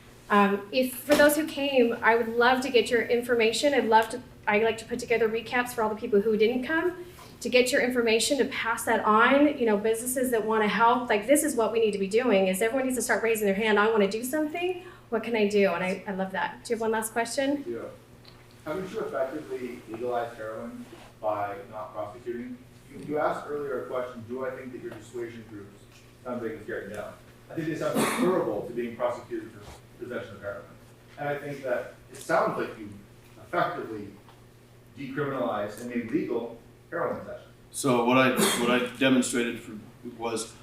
If for those who came, I would love to get your information. I'd like to put together recaps for all the people who didn't come, to get your information, to pass that on. Businesses that want to help, like this is what we need to be doing, is everyone needs to start raising their hand. I want to do something. What can I do? And I love that. Do you have one last question? Yeah. Haven't you effectively legalized heroin by not prosecuting? You asked earlier a question, do I think that your dissuasion groups sounds like it's getting down? I think they sound preferable to being prosecuted for possession of heroin. And I think that it sounds like you effectively decriminalized and made legal heroin possession. So what I demonstrated was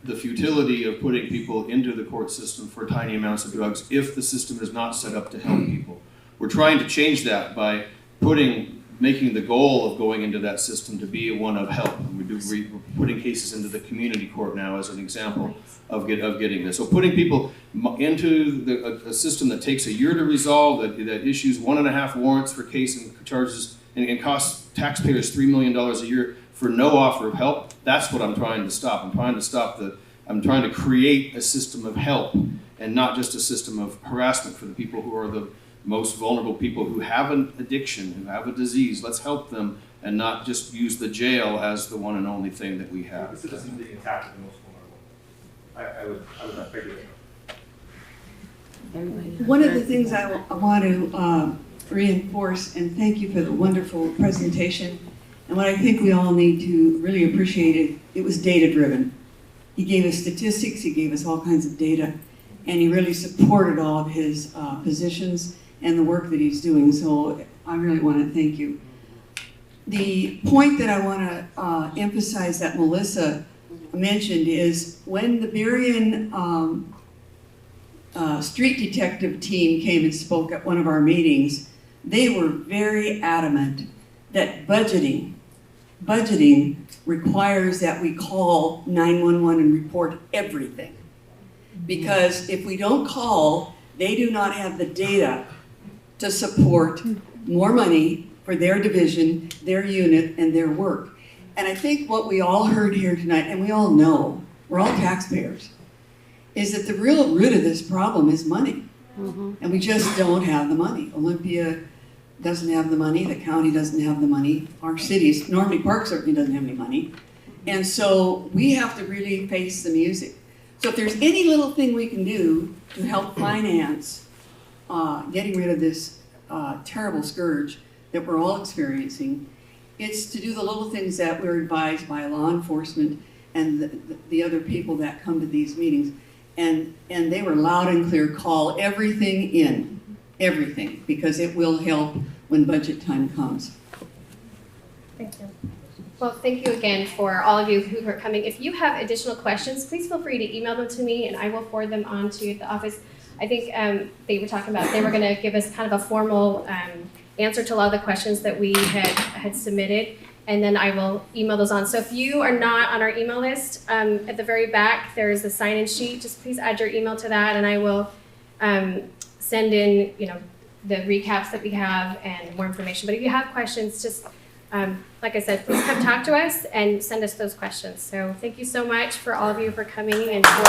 the futility of putting people into the court system for tiny amounts of drugs if the system is not set up to help people. We're trying to change that by making the goal of going into that system to be one of help. We're putting cases into the community court now as an example of getting this. So putting people into a system that takes a year to resolve, that issues 1.5 warrants for case and charges and costs taxpayers $3 million a year for no offer of help. That's what I'm trying to stop. I'm trying to create a system of help and not just a system of harassment for the people who are the most vulnerable people who have an addiction, who have a disease. Let's help them and not just use the jail as the one and only thing that we have. Citizens being attacked at the most vulnerable. I would not figure it. One of the things I want to reinforce, and thank you for the wonderful presentation, and what I think we all need to really appreciate it was data-driven. He gave us statistics, he gave us all kinds of data, and he really supported all of his positions and the work that he's doing, so I really want to thank you. The point that I want to emphasize that Melissa mentioned is when the Burien street detective team came and spoke at one of our meetings, they were very adamant that budgeting requires that we call 911 and report everything. Because if we don't call, they do not have the data to support more money for their division, their unit, and their work. And I think what we all heard here tonight, and we all know, we're all taxpayers, is that the real root of this problem is money. And we just don't have the money. Olympia doesn't have the money, the county doesn't have the money, our cities, Normandy Park certainly doesn't have any money. And so we have to really face the music. So if there's any little thing we can do to help finance getting rid of this terrible scourge that we're all experiencing, it's to do the little things that we're advised by law enforcement and the other people that come to these meetings. And they were loud and clear, call everything in, everything, because it will help when budget time comes. Thank you. Well, thank you again for all of you who are coming. If you have additional questions, please feel free to email them to me and I will forward them on to the office. I think they were talking about, they were going to give us kind of a formal answer to a lot of the questions that we had submitted, and then I will email those on. So if you are not on our email list, at the very back there's a sign-in sheet. Just please add your email to that and I will send in, the recaps that we have and more information. But if you have questions, just like I said, please come talk to us and send us those questions. So thank you so much for all of you for coming and for